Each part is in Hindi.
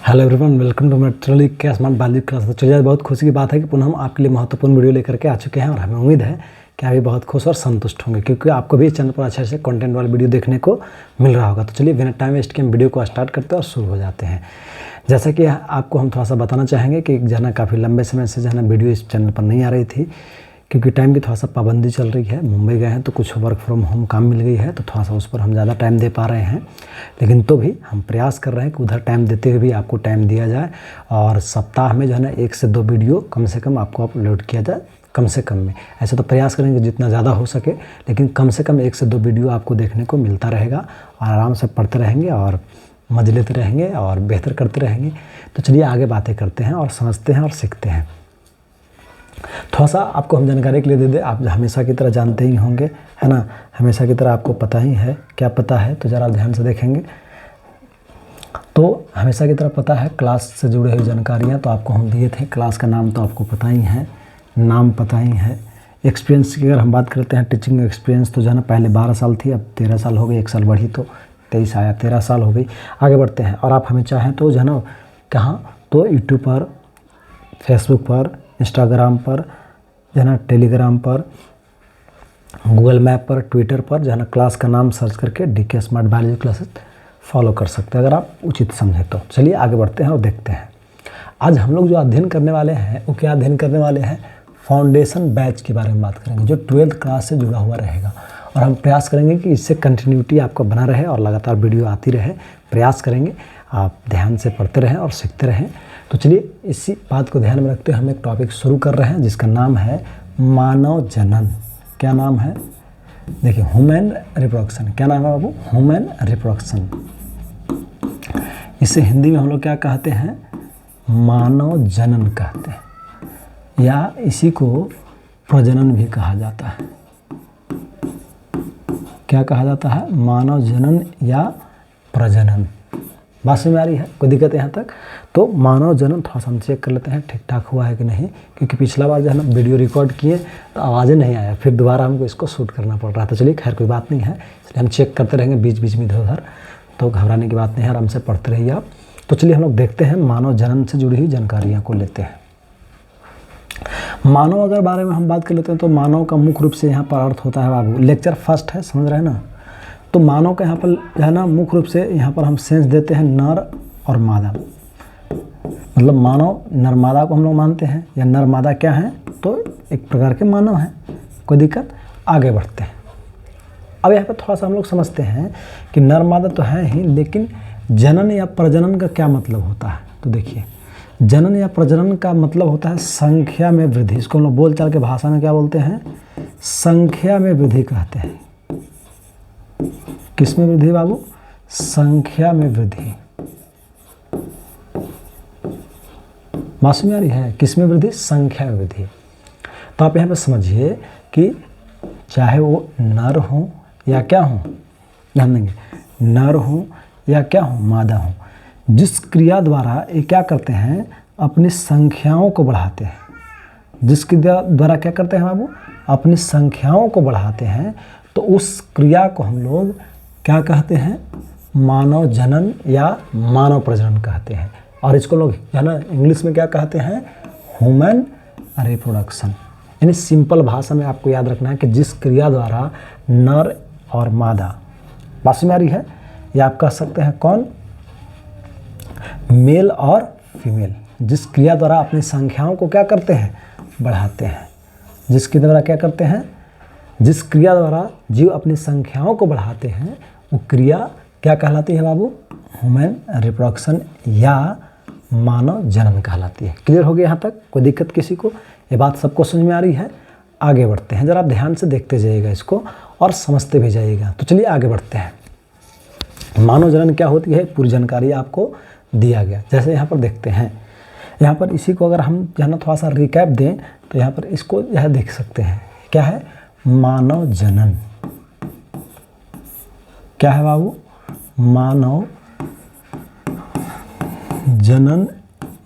हेलो एवरीवन, वेलकम टू मेट्रोली के स्मार्ट बायोलॉजी क्लास। तो चलिए, बहुत खुशी की बात है कि पुनः हम आपके लिए महत्वपूर्ण वीडियो लेकर के आ चुके हैं और हमें उम्मीद है कि आप भी बहुत खुश और संतुष्ट होंगे, क्योंकि आपको भी इस चैनल पर अच्छे कंटेंट वाला वीडियो देखने को मिल रहा होगा। तो चलिए, बिना टाइम वेस्ट के हम वीडियो को स्टार्ट करते हैं और शुरू हो जाते हैं। जैसा कि आपको हम थोड़ा सा बताना चाहेंगे कि जो है ना, काफ़ी लंबे समय से जो है ना वीडियो इस चैनल पर नहीं आ रही थी, क्योंकि टाइम की थोड़ा सा पाबंदी चल रही है। मुंबई गए हैं तो कुछ वर्क फ्रॉम होम काम मिल गई है, तो थोड़ा सा उस पर हम ज़्यादा टाइम दे पा रहे हैं। लेकिन तो भी हम प्रयास कर रहे हैं कि उधर टाइम देते हुए भी आपको टाइम दिया जाए और सप्ताह में जो है ना 1 से 2 वीडियो कम से कम आपको अपलोड किया जाए। कम से कम में ऐसे तो प्रयास करेंगे जितना ज़्यादा हो सके, लेकिन कम से कम 1 से 2 वीडियो आपको देखने को मिलता रहेगा और आराम से पढ़ते रहेंगे और मज़े लेते रहेंगे और बेहतर करते रहेंगे। तो चलिए आगे बातें करते हैं और समझते हैं और सीखते हैं। थोड़ा सा आपको हम जानकारी के लिए दे दें, आप हमेशा की तरह जानते ही होंगे, है ना, हमेशा की तरह आपको पता ही है। क्या पता है तो ज़रा ध्यान से देखेंगे तो हमेशा की तरह पता है क्लास से जुड़े हुई जानकारियाँ तो आपको हम दिए थे। क्लास का नाम तो आपको पता ही है, नाम पता ही है। एक्सपीरियंस की अगर हम बात करते हैं, टीचिंग एक्सपीरियंस तो जो है ना, पहले 12 साल थी, अब 13 साल हो गई। 1 साल बढ़ी तो 23 आया, 13 साल हो गई। आगे बढ़ते हैं और आप हमें चाहें तो जो है ना, कहाँ तो यूट्यूब पर, फेसबुक पर, इंस्टाग्राम पर, जो है ना, टेलीग्राम पर, गूगल मैप पर, ट्विटर पर जो है ना, क्लास का नाम सर्च करके DK smart biology classes follow कर सकते हैं, अगर आप उचित समझें तो। चलिए आगे बढ़ते हैं और देखते हैं। आज हम लोग जो अध्ययन करने वाले हैं वो क्या अध्ययन करने वाले हैं, फाउंडेशन बैच के बारे में बात करेंगे, जो 12th क्लास से जुड़ा हुआ रहेगा। और हम प्रयास करेंगे कि इससे कंटिन्यूटी आपको बना रहे और लगातार वीडियो आती रहे। प्रयास करेंगे, आप ध्यान से पढ़ते रहें और सीखते रहें। तो चलिए, इसी बात को ध्यान में रखते हुए हम एक टॉपिक शुरू कर रहे हैं जिसका नाम है मानव जनन। क्या नाम है? देखिए, ह्यूमन रिप्रोडक्शन। क्या नाम है बाबू? Human reproduction. इसे हिंदी में हम लोग क्या कहते हैं? मानव जनन कहते हैं, या इसी को प्रजनन भी कहा जाता है। क्या कहा जाता है? मानव जनन या प्रजनन। बात समझ में आ रही है? कोई दिक्कत है यहाँ तक? तो मानव जनन थोड़ा सा हम चेक कर लेते हैं ठीक ठाक हुआ है कि नहीं, क्योंकि पिछला बार जो है ना वीडियो रिकॉर्ड किए तो आवाज़ें नहीं आया, फिर दोबारा हमको इसको शूट करना पड़ रहा था। चलिए, खैर कोई बात नहीं है, इसलिए हम चेक करते रहेंगे बीच बीच में इधर उधर, तो घबराने की बात नहीं है, आराम से पढ़ते रहिए आप। तो चलिए हम लोग देखते हैं, मानव जनन से जुड़ी हुई जानकारियाँ को लेते हैं। मानव अगर बारे में हम बात कर लेते हैं तो मानव का मुख्य रूप से यहाँ पर अर्थ होता है बाबू, लेक्चर फर्स्ट है, समझ रहे हैं ना। तो मानव का यहाँ पर जो है ना, मुख्य रूप से यहाँ पर हम सेंस देते हैं नर और मादा। मतलब मानव नर-मादा को हम लोग मानते हैं, या नर-मादा क्या है तो एक प्रकार के मानव हैं। कोई दिक्कत? आगे बढ़ते हैं। अब यहाँ पर थोड़ा सा हम लोग समझते हैं कि नर-मादा तो है ही, लेकिन जनन या प्रजनन का क्या मतलब होता है। तो देखिए, जनन या प्रजनन का मतलब होता है संख्या में वृद्धि। इसको हम लोग बोलचाल के भाषा में क्या बोलते हैं? संख्या में वृद्धि कहते हैं। किस में वृद्धि बाबू? संख्या में वृद्धि। बात समझ में आ रही है? किस में वृद्धि? संख्या में वृद्धि। तो आप यहाँ पे समझिए कि चाहे वो नर हो या क्या हो, ध्यान देंगे, नर हो या क्या हो, मादा हो, जिस क्रिया द्वारा ये क्या करते हैं, अपनी संख्याओं को बढ़ाते हैं। जिस क्रिया द्वारा क्या करते हैं बाबू? अपनी संख्याओं को बढ़ाते हैं, तो उस क्रिया को हम लोग क्या कहते हैं? मानव जनन या मानव प्रजनन कहते हैं। और इसको लोग है ना, इंग्लिश में क्या कहते हैं? Human reproduction. यानी सिंपल भाषा में आपको याद रखना है कि जिस क्रिया द्वारा नर और मादा, बात में आ रही है, या आप कह सकते हैं कौन? मेल और फीमेल, जिस क्रिया द्वारा अपनी संख्याओं को क्या करते हैं? बढ़ाते हैं। जिसके द्वारा क्या करते हैं? जिस क्रिया द्वारा जीव अपनी संख्याओं को बढ़ाते हैं, वो क्रिया क्या कहलाती है बाबू? ह्यूमन रिप्रोडक्शन या मानव जनन कहलाती है। क्लियर हो गया यहाँ तक? कोई दिक्कत किसी को? ये बात सबको समझ में आ रही है? आगे बढ़ते हैं, ज़रा ध्यान से देखते जाइएगा इसको और समझते भी जाइएगा। तो चलिए आगे बढ़ते हैं। मानव जनन क्या होती है, पूरी जानकारी आपको दिया गया। जैसे यहाँ पर देखते हैं, यहाँ पर इसी को अगर हम जो है ना थोड़ा सा रिकैप दें तो यहाँ पर इसको यह देख सकते हैं। क्या है? मानव जनन। क्या है बाबू? मानव जनन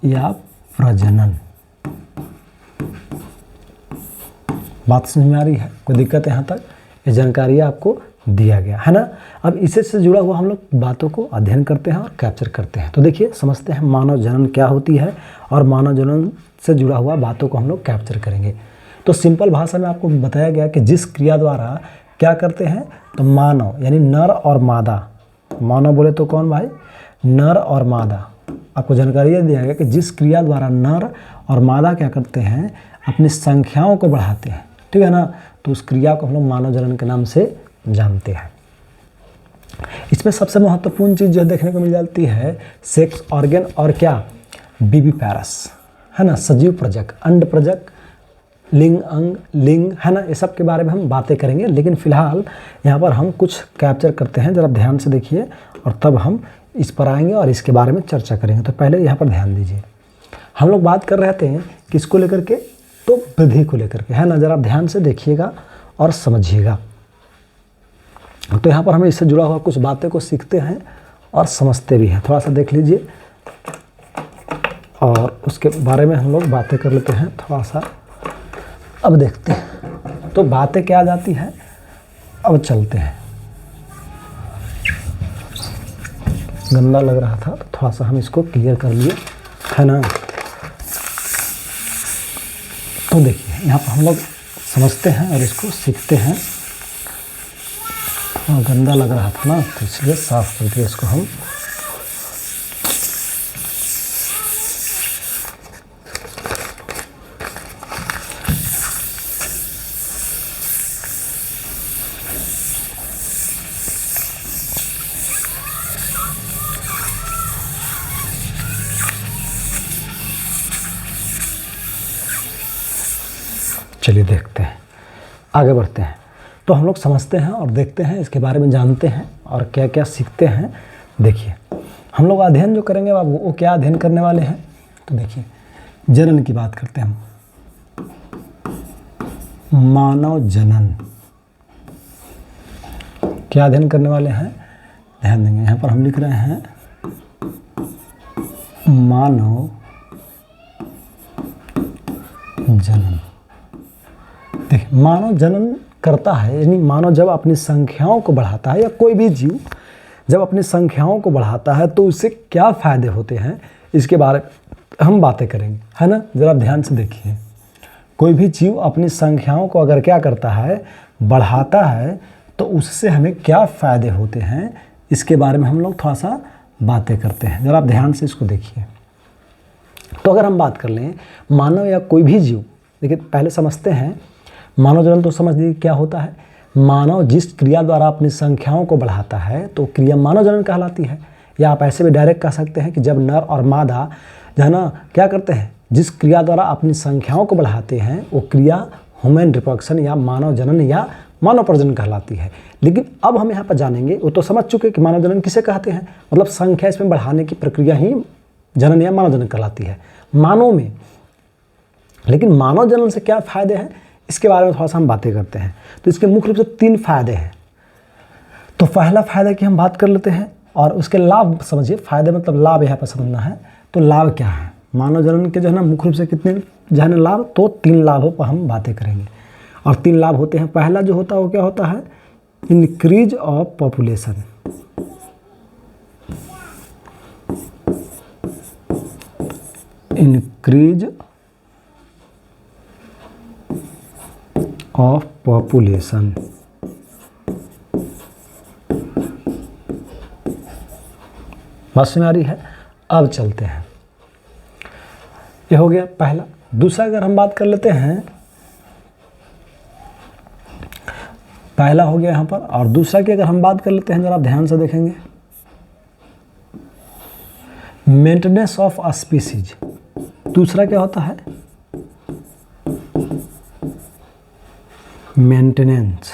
या प्रजनन। बात समझ में आ रही है? कोई दिक्कत है यहाँ तक? ये जानकारी आपको दिया गया है ना। अब इसे से जुड़ा हुआ हम लोग बातों को अध्ययन करते हैं और कैप्चर करते हैं। तो देखिए समझते हैं मानव जनन क्या होती है और मानव जनन से जुड़ा हुआ बातों को हम लोग कैप्चर करेंगे। तो सिंपल भाषा में आपको बताया गया कि जिस क्रिया द्वारा क्या करते हैं, तो मानव यानी नर और मादा, मानव बोले तो कौन भाई, नर और मादा, आपको जानकारी दिया गया कि जिस क्रिया द्वारा नर और मादा क्या करते हैं, अपनी संख्याओं को बढ़ाते हैं, ठीक है ना, तो उस क्रिया को हम लोग मानव जनन के नाम से जानते हैं। इसमें सबसे महत्वपूर्ण चीज़ जो देखने को मिल जाती है सेक्स ऑर्गन और क्या, विविपैरस है ना, सजीव प्रजक, अंड प्रजक, लिंग अंग लिंग है ना, ये सब के बारे में हम बातें करेंगे। लेकिन फिलहाल यहाँ पर हम कुछ कैप्चर करते हैं, ज़रा ध्यान से देखिए और तब हम इस पर आएंगे और इसके बारे में चर्चा करेंगे। तो पहले यहाँ पर ध्यान दीजिए, हम लोग बात कर रहे थे किसको लेकर के, तो वृद्धि को लेकर के है ना, ज़रा ध्यान से देखिएगा और समझिएगा। तो यहाँ पर हमें इससे जुड़ा हुआ कुछ बातें को सीखते हैं और समझते भी हैं, थोड़ा सा देख लीजिए और उसके बारे में हम लोग बातें कर लेते हैं थोड़ा सा। अब देखते हैं तो बातें क्या जाती है, अब चलते हैं। गंदा लग रहा था तो थोड़ा सा हम इसको क्लियर कर लिए है ना। तो देखिए यहाँ पर हम लोग समझते हैं और इसको सीखते हैं। गंदा लग रहा था ना तो इसलिए साफ कर दिया इसको हम। चलिए देखते हैं, आगे बढ़ते हैं। तो हम लोग समझते हैं और देखते हैं, इसके बारे में जानते हैं और क्या क्या सीखते हैं। देखिए हम लोग अध्ययन जो करेंगे वो क्या अध्ययन करने वाले हैं, तो देखिए जनन की बात करते हैं हम। मानव जनन क्या अध्ययन करने वाले हैं, ध्यान देंगे। यहाँ पर हम लिख रहे हैं मानव जनन। देखिए मानव जनन करता है यानी मानव जब अपनी संख्याओं को बढ़ाता है, या कोई भी जीव जब अपनी संख्याओं को बढ़ाता है तो उससे क्या फ़ायदे होते हैं, इसके बारे में हम बातें करेंगे है ना। ज़रा ध्यान से देखिए, कोई भी जीव अपनी संख्याओं को अगर क्या करता है, बढ़ाता है, तो उससे हमें क्या फ़ायदे होते हैं, इसके बारे में हम लोग थोड़ा सा बातें करते हैं। ज़रा ध्यान से इसको देखिए। तो अगर हम बात कर लें मानव या कोई भी जीव, देखिए पहले समझते हैं मानव जनन। तो समझ लीजिए क्या होता है, मानव जिस क्रिया द्वारा अपनी संख्याओं को बढ़ाता है तो क्रिया मानव जनन कहलाती है। या आप ऐसे भी डायरेक्ट कह सकते हैं कि जब नर और मादा जो है ना क्या करते हैं, जिस क्रिया द्वारा अपनी संख्याओं को बढ़ाते हैं वो क्रिया ह्यूमन रिप्रोडक्शन या मानव जनन या मानव प्रजनन कहलाती है। लेकिन अब हम यहाँ पर जानेंगे, वो तो समझ चुके कि मानव जनन किसे कहते हैं, मतलब संख्या इसमें बढ़ाने की प्रक्रिया ही जनन या मानव जनन कहलाती है मानव में। लेकिन मानव जनन से क्या फ़ायदे हैं, इसके बारे में थोड़ा सा हम बातें करते हैं। तो इसके मुख्य रूप से 3 फायदे हैं। तो पहला फ़ायदा की हम बात कर लेते हैं और उसके लाभ समझिए। फ़ायदे मतलब लाभ यहाँ पर समझना है। तो लाभ क्या है, मानव जनन के जो है ना मुख्य रूप से कितने जो है ना लाभ, तो 3 लाभों पर हम बातें करेंगे। और 3 लाभ होते हैं। पहला जो होता है वो क्या होता है, increase of population. Increase of population. बात समझ आ रही है। अब चलते हैं, ये हो गया पहला। दूसरा अगर हम बात कर लेते हैं, पहला हो गया यहाँ पर, और दूसरा की अगर हम बात कर लेते हैं, जरा ध्यान से देखेंगे, मेंटेनेंस ऑफ स्पीसीज। दूसरा क्या होता है, मेंटेनेंस।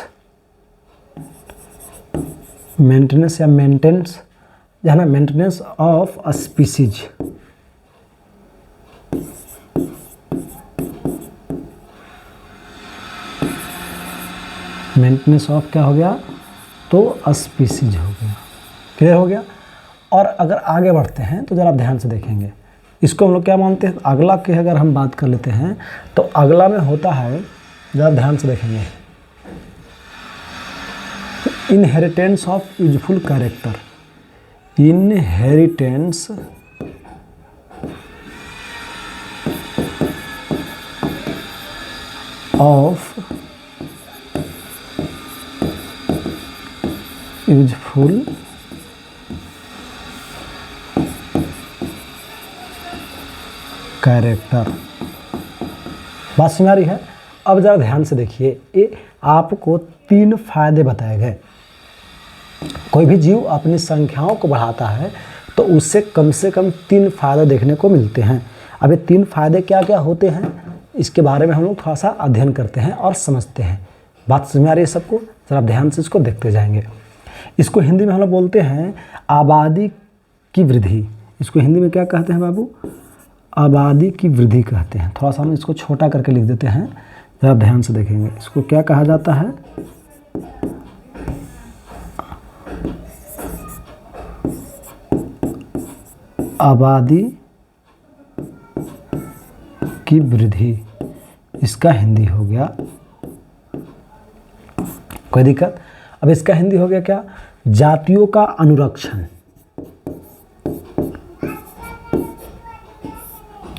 मेंटेनेंस या मेंटेनेंस जो है ना, maintenance of species. Maintenance of क्या हो गया, तो स्पीसीज हो गया। क्लियर हो गया। और अगर आगे बढ़ते हैं तो ज़रा ध्यान से देखेंगे, इसको हम लोग क्या मानते हैं। अगला की अगर हम बात कर लेते हैं तो अगला में होता है, ज़रा ध्यान से देखेंगे, inheritance of useful character, inheritance of useful character. बात समझ आ रही है? अब ज़रा ध्यान से देखिए, ये आपको 3 फायदे बताए गए। कोई भी जीव अपनी संख्याओं को बढ़ाता है तो उससे कम से कम 3 फायदे देखने को मिलते हैं। अब ये 3 फायदे क्या क्या होते हैं, इसके बारे में हम लोग थोड़ा सा अध्ययन करते हैं और समझते हैं। बात समझ आ रही है सबको? ज़रा ध्यान से इसको देखते जाएंगे। इसको हिंदी में हम लोग बोलते हैं आबादी की वृद्धि। इसको हिंदी में क्या कहते हैं बाबू? आबादी की वृद्धि कहते हैं। थोड़ा सा हम इसको छोटा करके लिख देते हैं, ज़रा ध्यान से देखेंगे। इसको क्या कहा जाता है? आबादी की वृद्धि, इसका हिंदी हो गया। कोई दिक्कत? अब इसका हिंदी हो गया क्या? जातियों का अनुरक्षण।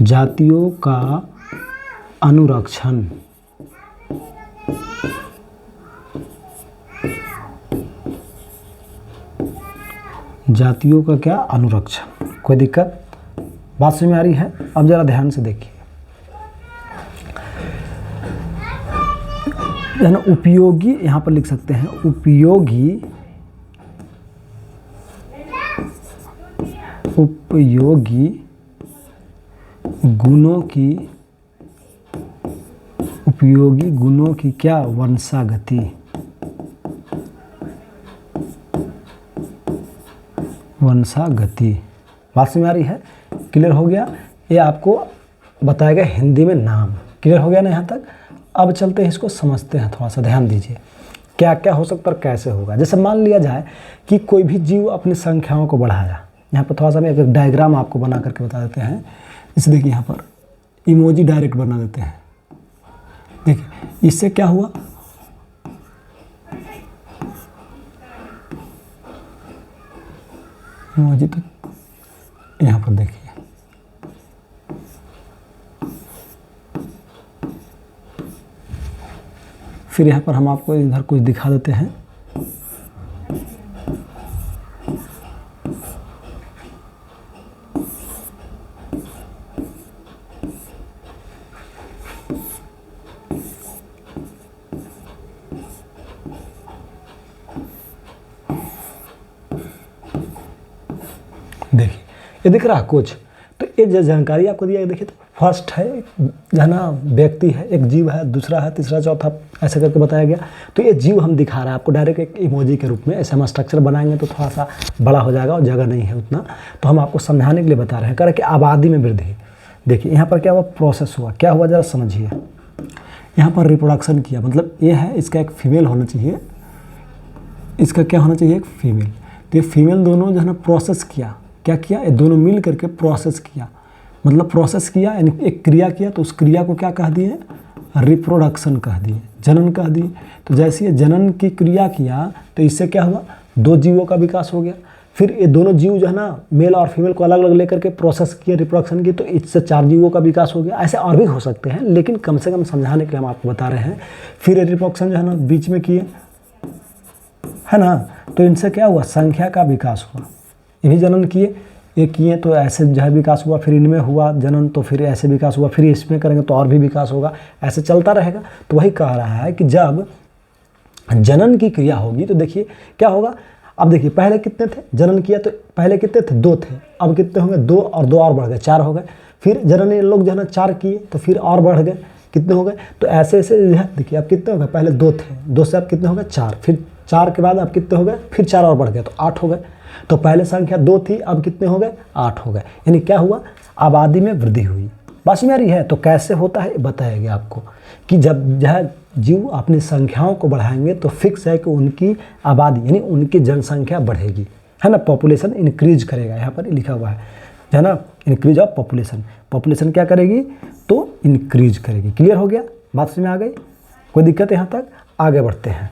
जातियों का अनुरक्षण। जातियों का क्या? अनुरक्षण। कोई दिक्कत? बात समझ में आ रही है? अब जरा ध्यान से देखिए, है ना, उपयोगी, यहाँ पर लिख सकते हैं उपयोगी, उपयोगी गुणों की, उपयोगी गुणों की क्या? वंशागति। वंशागति। बात समझ में आ रही है? क्लियर हो गया? ये आपको बताया गया हिंदी में नाम। क्लियर हो गया ना यहाँ तक? अब चलते हैं, इसको समझते हैं। थोड़ा सा ध्यान दीजिए, क्या क्या हो सकता है और कैसे होगा। जैसे मान लिया जाए कि कोई भी जीव अपनी संख्याओं को बढ़ाया। यहाँ पर थोड़ा सा मैं एक डायग्राम आपको बना करके बता देते हैं। इसे देखिए, यहाँ पर इमोजी डायरेक्ट बना देते हैं। देखिए, इससे क्या हुआ? इमोजी तो यहाँ पर देखिए, फिर यहाँ पर हम आपको इधर कुछ दिखा देते हैं। देखिए, ये दिख रहा है कुछ? तो ये जो जानकारी आपको दिया, देखिए, तो फर्स्ट है, जो है ना, व्यक्ति है, एक जीव है, दूसरा है, तीसरा, चौथा, ऐसे करके बताया गया। तो ये जीव हम दिखा रहा है आपको डायरेक्ट एक इमोजी के रूप में। ऐसे हम स्ट्रक्चर बनाएंगे तो थोड़ा सा बड़ा हो जाएगा और जगह नहीं है उतना, तो हम आपको समझाने के लिए बता रहे हैं। कह रहे कि आबादी में वृद्धि। देखिए, यहाँ पर क्या हुआ? प्रोसेस हुआ। क्या हुआ ज़रा समझिए। यहाँ पर रिप्रोडक्शन किया, मतलब ये है, इसका एक फीमेल होना चाहिए, इसका क्या होना चाहिए? एक फीमेल। तो ये फीमेल दोनों जो है ना प्रोसेस किया। क्या किया? ये दोनों मिल करके प्रोसेस किया, मतलब प्रोसेस किया, यानी एक क्रिया किया। तो उस क्रिया को क्या कह दिए? रिप्रोडक्शन कह दिए, जनन कह दिए। तो जैसे ये जनन की क्रिया किया तो इससे क्या हुआ? 2 जीवों का विकास हो गया। फिर ये दोनों जीव जो है ना, मेल और फीमेल को अलग अलग लेकर के प्रोसेस किए, रिप्रोडक्शन की, तो इससे 4 जीवों का विकास हो गया। ऐसे और भी हो सकते हैं, लेकिन कम से कम समझाने के लिए हम आपको बता रहे हैं। फिर ये रिप्रोडक्शन जो है ना बीच में किए, है ना, तो इनसे क्या हुआ? संख्या का विकास हुआ। ये भी जनन किए, ये किए तो ऐसे जो है विकास हुआ, फिर इनमें हुआ जनन तो फिर ऐसे विकास हुआ, फिर इसमें करेंगे तो और भी विकास होगा, ऐसे चलता रहेगा। तो वही कह रहा है कि जब जनन की क्रिया होगी तो देखिए क्या होगा। अब देखिए, पहले कितने थे? जनन किया तो पहले कितने थे? 2 थे। अब कितने होंगे? 2 और 2 और बढ़ गए, 4 हो गए। फिर जनन ये लोग जो है ना 4 किए तो फिर और बढ़ गए, कितने हो गए? तो ऐसे ऐसे जो है, देखिए अब कितने हो गए? पहले 2 थे, 2 से अब कितने हो गए? 4। फिर 4 के बाद अब कितने हो गए? फिर 4 और बढ़ गए तो 8 हो गए। तो पहले संख्या 2 थी, अब कितने हो गए? 8 हो गए। यानी क्या हुआ? आबादी में वृद्धि हुई। बात में आ रही है? तो कैसे होता है बताएगा आपको कि जब यह जीव अपनी संख्याओं को बढ़ाएंगे तो फिक्स है कि उनकी आबादी यानी उनकी जनसंख्या बढ़ेगी, है ना, पॉपुलेशन इंक्रीज करेगा। यहाँ पर लिखा हुआ है ना, इंक्रीज ऑफ पॉपुलेशन। पॉपुलेशन क्या करेगी? तो इंक्रीज करेगी। क्लियर हो गया? बात समझ में आ गई? कोई दिक्कत है यहाँ तक? आगे बढ़ते हैं।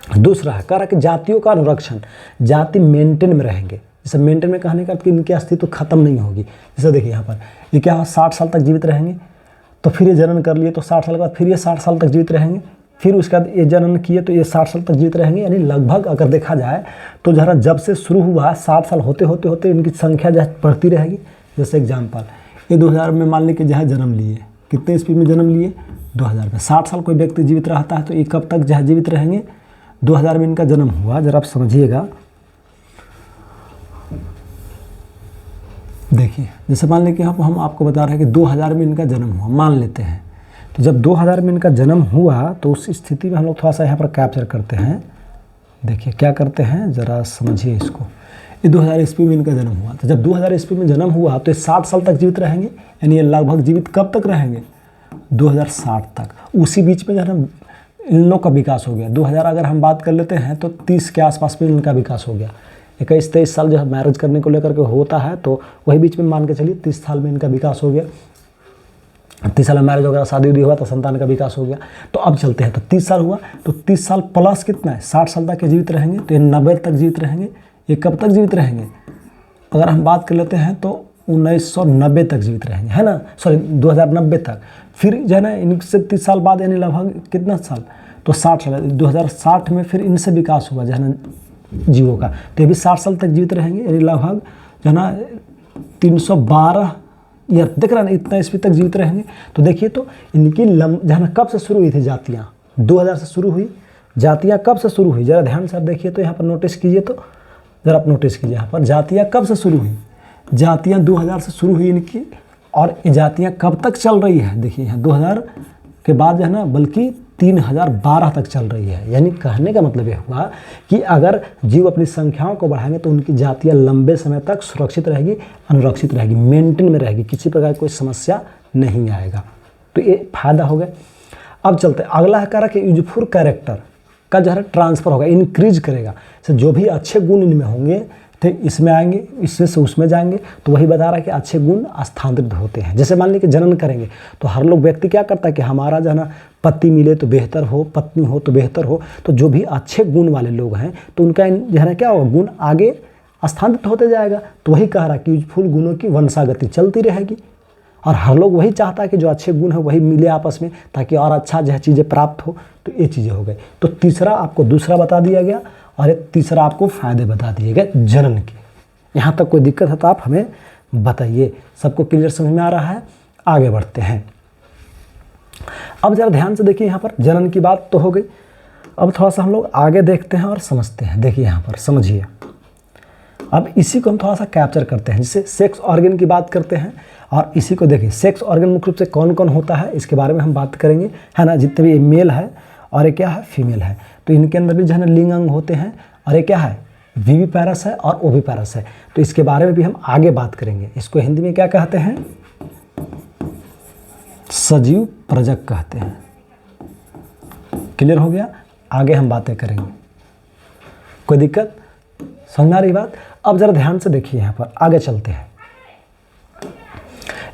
दूसरा है कह रहा कि जातियों का अनुरक्षण, जाति मेंटेन में रहेंगे। जैसे मेंटेन में कहने का कि इनकी अस्तित्व खत्म नहीं होगी। जैसे देखिए यहाँ पर ये क्या है, 60 साल तक जीवित रहेंगे, तो फिर ये जनन कर लिए तो 60 साल के बाद फिर ये 60 साल तक जीवित रहेंगे, फिर उसके बाद ये जनन किए तो ये 60 साल तक जीवित रहेंगे। यानी लगभग अगर देखा जाए तो जरा जब से शुरू हुआ 60 साल होते होते होते इनकी संख्या जो है बढ़ती रहेगी। जैसे एग्जाम्पल ये 2000 में मान लें कि जो है जन्म लिए, कितने ईस्वी में जन्म लिए, 2000 में। 60 साल कोई व्यक्ति जीवित रहता है तो ये कब तक जो है जीवित रहेंगे, 2000 में इनका जन्म हुआ। जरा आप समझिएगा, देखिए जैसे मान लें कि हम आपको बता रहे हैं कि 2000 में इनका जन्म हुआ, मान लेते हैं। तो जब 2000 में इनका जन्म हुआ तो उस स्थिति में हम लोग थोड़ा सा यहाँ पर कैप्चर करते हैं। देखिए क्या करते हैं, ज़रा समझिए इसको। ये 2000 ईस्वी में इनका जन्म हुआ, तो जब 2000 ईस्वी में जन्म हुआ तो ये 60 साल तक जीवित रहेंगे। यानी ये लगभग जीवित कब तक रहेंगे, 2060 तक। उसी बीच में जो है ना इन लोग का विकास हो गया। 2000 अगर हम बात कर लेते हैं तो 30 के आसपास में इनका विकास हो गया। 21-23 साल जो है मैरिज करने को लेकर के होता है, तो वही बीच में मान के चलिए 30 साल में इनका विकास हो गया। 30 साल में मैरिज वगैरह शादी उदी हुआ तो संतान का विकास हो गया। तो अब चलते हैं, तो 30 साल हुआ तो 30 साल प्लस कितना है, 60 साल तक के जीवित रहेंगे। तो ये 90 तक जीवित रहेंगे। ये कब तक जीवित रहेंगे, अगर हम बात कर लेते हैं तो 1990 तक जीवित रहेंगे, है ना, सॉरी 2090 तक। फिर जो है ना इनसे 30 साल बाद यानी लगभग कितना साल, तो 60 साल, 2060 में फिर इनसे विकास हुआ जो है ना जीवों का, तो ये भी 60 साल तक जीवित रहेंगे। यानी लगभग जो है ना 312 ईयर, देख रहे हैं ना, इतना ईस्वी तक जीवित रहेंगे। तो देखिए तो इनकी जो है ना कब से शुरू हुई थी जातियाँ, 2000 से शुरू हुई। जातियाँ कब से शुरू हुई, ज़रा ध्यान से आप देखिए तो यहाँ पर नोटिस कीजिए, तो ज़रा आप नोटिस कीजिए यहाँ पर जातियाँ कब से शुरू हुई। जातियाँ 2000 से शुरू हुई इनकी, और ये जातियाँ कब तक चल रही है, देखिए यहाँ 2000 के बाद जो है ना बल्कि 3012 तक चल रही है। यानी कहने का मतलब ये हुआ कि अगर जीव अपनी संख्याओं को बढ़ाएंगे तो उनकी जातियाँ लंबे समय तक सुरक्षित रहेगी, अनुरक्षित रहेगी, मेंटेन में रहेगी, किसी प्रकार की कोई समस्या नहीं आएगा। तो ये फायदा हो गया। अब चलते अगला है, कह रहा कि यूजफुल कैरेक्टर का जो है ट्रांसफ़र होगा, इंक्रीज करेगा। तो जो भी अच्छे गुण इनमें होंगे तो इसमें आएंगे, इसमें से उसमें जाएंगे। तो वही बता रहा है कि अच्छे गुण स्थानांतरित होते हैं। जैसे मान लीजिए कि जनन करेंगे तो हर लोग व्यक्ति क्या करता है कि हमारा जो है ना पति मिले तो बेहतर हो, पत्नी हो तो बेहतर हो। तो जो भी अच्छे गुण वाले लोग हैं तो उनका जो है ना क्या होगा, गुण आगे स्थानांतरित होते जाएगा। तो वही कह रहा है कि यूजफुल गुणों की वंशागति चलती रहेगी, और हर लोग वही चाहता है कि जो अच्छे गुण है वही मिले आपस में, ताकि और अच्छा जो है चीज़ें प्राप्त हो। तो ये चीज़ें हो गई। तो तीसरा आपको दूसरा बता दिया गया, और एक तीसरा आपको फ़ायदे बता दिए गए जनन के। यहाँ तक कोई दिक्कत है तो आप हमें बताइए। सबको क्लियर समझ में आ रहा है, आगे बढ़ते हैं। अब ज़रा ध्यान से देखिए, यहाँ पर जनन की बात तो हो गई। अब थोड़ा सा हम लोग आगे देखते हैं और समझते हैं। देखिए यहाँ पर समझिए, अब इसी को हम थोड़ा सा कैप्चर करते हैं। जैसे सेक्स ऑर्गन की बात करते हैं, और इसी को देखिए सेक्स ऑर्गन मुख्य रूप से कौन कौन होता है इसके बारे में हम बात करेंगे, है ना। जितने भी मेल है और ये क्या है, फीमेल है, तो इनके अंदर भी जो है ना लिंग अंग होते हैं। और ये क्या है, विविपैरस है और ओविपैरस है। तो इसके बारे में भी हम आगे बात करेंगे। इसको हिंदी में क्या कहते हैं, सजीव प्रजक कहते हैं। क्लियर हो गया, आगे हम बातें करेंगे। कोई दिक्कत, समझ में आ रही बात। अब जरा ध्यान से देखिए, यहाँ पर आगे चलते हैं।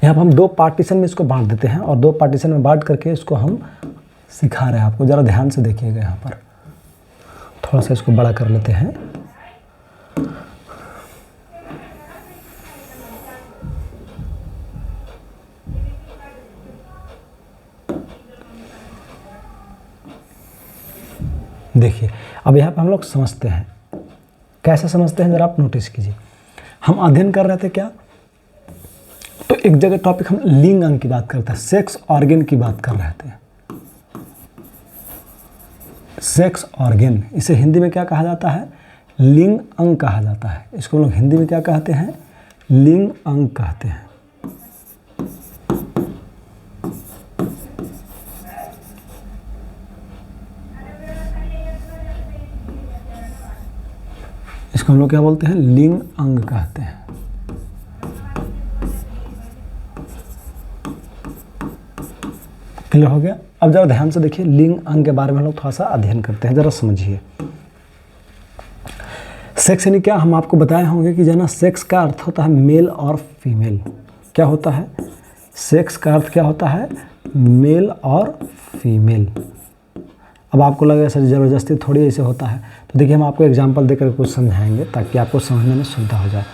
यहाँ पर हम दो पार्टीशन में इसको बांट देते हैं, और दो पार्टीशन में बांट करके इसको हम सिखा रहे हैं आपको। ज़रा ध्यान से देखिएगा, यहाँ पर थोड़ा सा इसको बड़ा कर लेते हैं। देखिए अब यहाँ पर हम लोग समझते हैं, कैसे समझते हैं ज़रा आप नोटिस कीजिए। हम अध्ययन कर रहे थे क्या, तो एक जगह टॉपिक हम लिंग अंग की बात करते हैं, सेक्स ऑर्गन की बात कर रहे थे। सेक्स ऑर्गन, इसे हिंदी में क्या कहा जाता है, लिंग अंग कहा जाता है। इसको लोग हिंदी में क्या कहते हैं, लिंग अंग कहते हैं। इसको हम लोग क्या बोलते हैं, लिंग अंग कहते हैं। क्लियर हो गया। अब जरा ध्यान से देखिए, लिंग अंग के बारे में हम लोग थोड़ा सा अध्ययन करते हैं, जरा समझिए। सेक्स यानी क्या, हम आपको बताए होंगे कि जो ना सेक्स का अर्थ होता है मेल और फीमेल। क्या होता है, सेक्स का अर्थ क्या होता है, मेल और फीमेल। अब आपको लगेगा सर ज़बरदस्ती थोड़ी ऐसे होता है, तो देखिए हम आपको एग्जांपल देकर कुछ समझाएंगे ताकि आपको समझने में सुविधा हो जाए।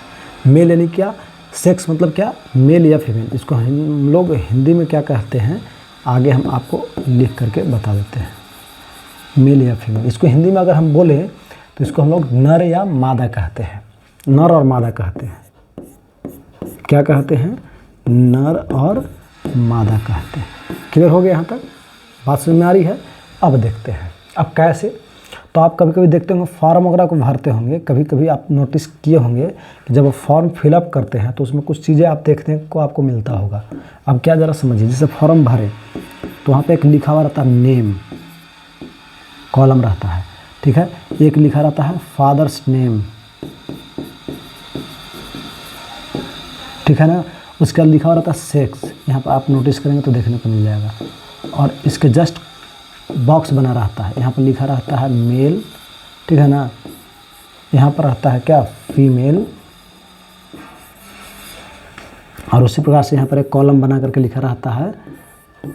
मेल यानी क्या, सेक्स मतलब क्या, मेल या फीमेल। इसको हम लोग हिंदी में क्या कहते हैं, आगे हम आपको लिख करके बता देते हैं, मेल या फीमेल। इसको हिंदी में अगर हम बोलें तो इसको हम लोग नर या मादा कहते हैं, नर और मादा कहते हैं। क्या कहते हैं, नर और मादा कहते हैं। क्लियर हो गया यहाँ तक, बात समझ में आ रही है। अब देखते हैं अब कैसे। तो आप कभी कभी देखते होंगे फॉर्म वगैरह को भरते होंगे, कभी कभी आप नोटिस किए होंगे कि जब आप फॉर्म फिलअप करते हैं तो उसमें कुछ चीज़ें आप देखने को आपको मिलता होगा। अब क्या ज़रा समझिए, जैसे फॉर्म भरे तो वहाँ पे एक लिखा हुआ रहता है नेम, कॉलम रहता है, ठीक है। एक लिखा रहता है फादर्स नेम, ठीक है ना। उसके बाद लिखा हुआ रहता है सेक्स, यहाँ पर आप नोटिस करेंगे तो देखने को मिल जाएगा। और इसके जस्ट बॉक्स बना रहता है, यहाँ पर लिखा रहता है मेल, ठीक है ना। यहाँ पर रहता है क्या, फीमेल। और उसी प्रकार से यहाँ पर एक कॉलम बना करके लिखा रहता है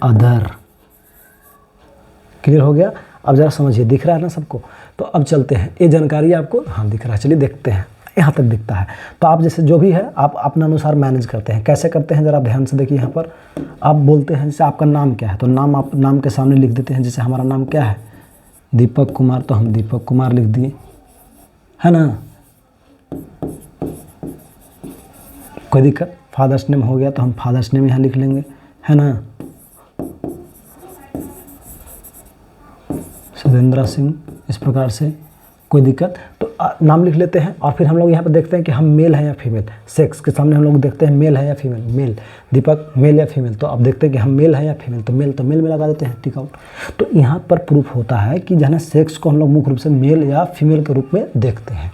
अदर। क्लियर हो गया। अब ज़रा समझिए, दिख रहा है ना सबको। तो अब चलते हैं, ये जानकारी आपको हाँ दिख रहा है, चलिए देखते हैं। यहाँ तक दिखता है तो आप जैसे जो भी है आप अपने अनुसार मैनेज करते हैं। कैसे करते हैं ज़रा ध्यान से देखिए। यहाँ पर आप बोलते हैं जैसे आपका नाम क्या है, तो नाम आप नाम के सामने लिख देते हैं। जैसे हमारा नाम क्या है, दीपक कुमार, तो हम दीपक कुमार लिख दिए, है ना। कोई दिक्कत, फादर्स नेम हो गया तो हम फादर्स नेम यहाँ लिख लेंगे, है ना। सुरेंद्र सिंह, इस प्रकार से कोई दिक्कत। तो नाम लिख लेते हैं और फिर हम लोग यहाँ पर देखते हैं कि हम मेल हैं या फीमेल। सेक्स के सामने हम लोग देखते हैं मेल है या फीमेल, मेल दीपक मेल या फीमेल। तो अब देखते हैं कि हम मेल हैं या फीमेल, तो मेल में लगा देते हैं टिक आउट। तो यहाँ पर प्रूफ होता है कि जो है ना सेक्स को हम लोग मुख्य रूप से मेल या फीमेल के रूप में देखते हैं।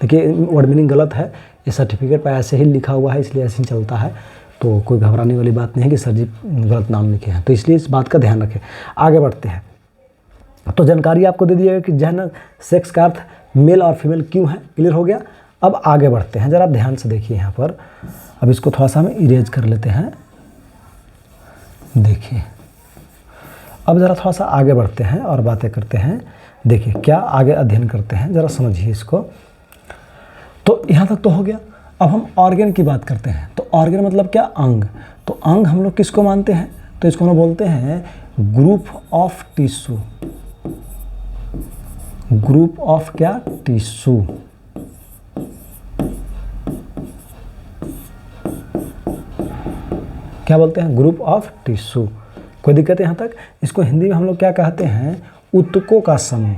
देखिए वर्ड मीनिंग गलत है, ये सर्टिफिकेट पर ऐसे ही लिखा हुआ है इसलिए ऐसे ही चलता है। तो कोई घबराने वाली बात नहीं है कि सर जी गलत नाम लिखे हैं, तो इसलिए इस बात का ध्यान रखें। आगे बढ़ते हैं। तो जानकारी आपको दे दी है कि जो है ना सेक्स का अर्थ मेल और फीमेल क्यों है, क्लियर हो गया। अब आगे बढ़ते हैं, ज़रा ध्यान से देखिए यहाँ पर। अब इसको थोड़ा सा हम इरेज कर लेते हैं। देखिए अब ज़रा थोड़ा सा आगे बढ़ते हैं और बातें करते हैं। देखिए क्या आगे अध्ययन करते हैं, ज़रा समझिए इसको। तो यहाँ तक तो हो गया। अब हम ऑर्गन की बात करते हैं। तो ऑर्गन मतलब क्या, अंग। तो अंग हम लोग किसको मानते हैं, तो इसको हम बोलते हैं group of tissue. Group of क्या, टिश्यू। क्या बोलते हैं, ग्रुप ऑफ टिश्यू। कोई दिक्कत है यहाँ तक। इसको हिंदी में हम लोग क्या कहते हैं, ऊतकों का समूह।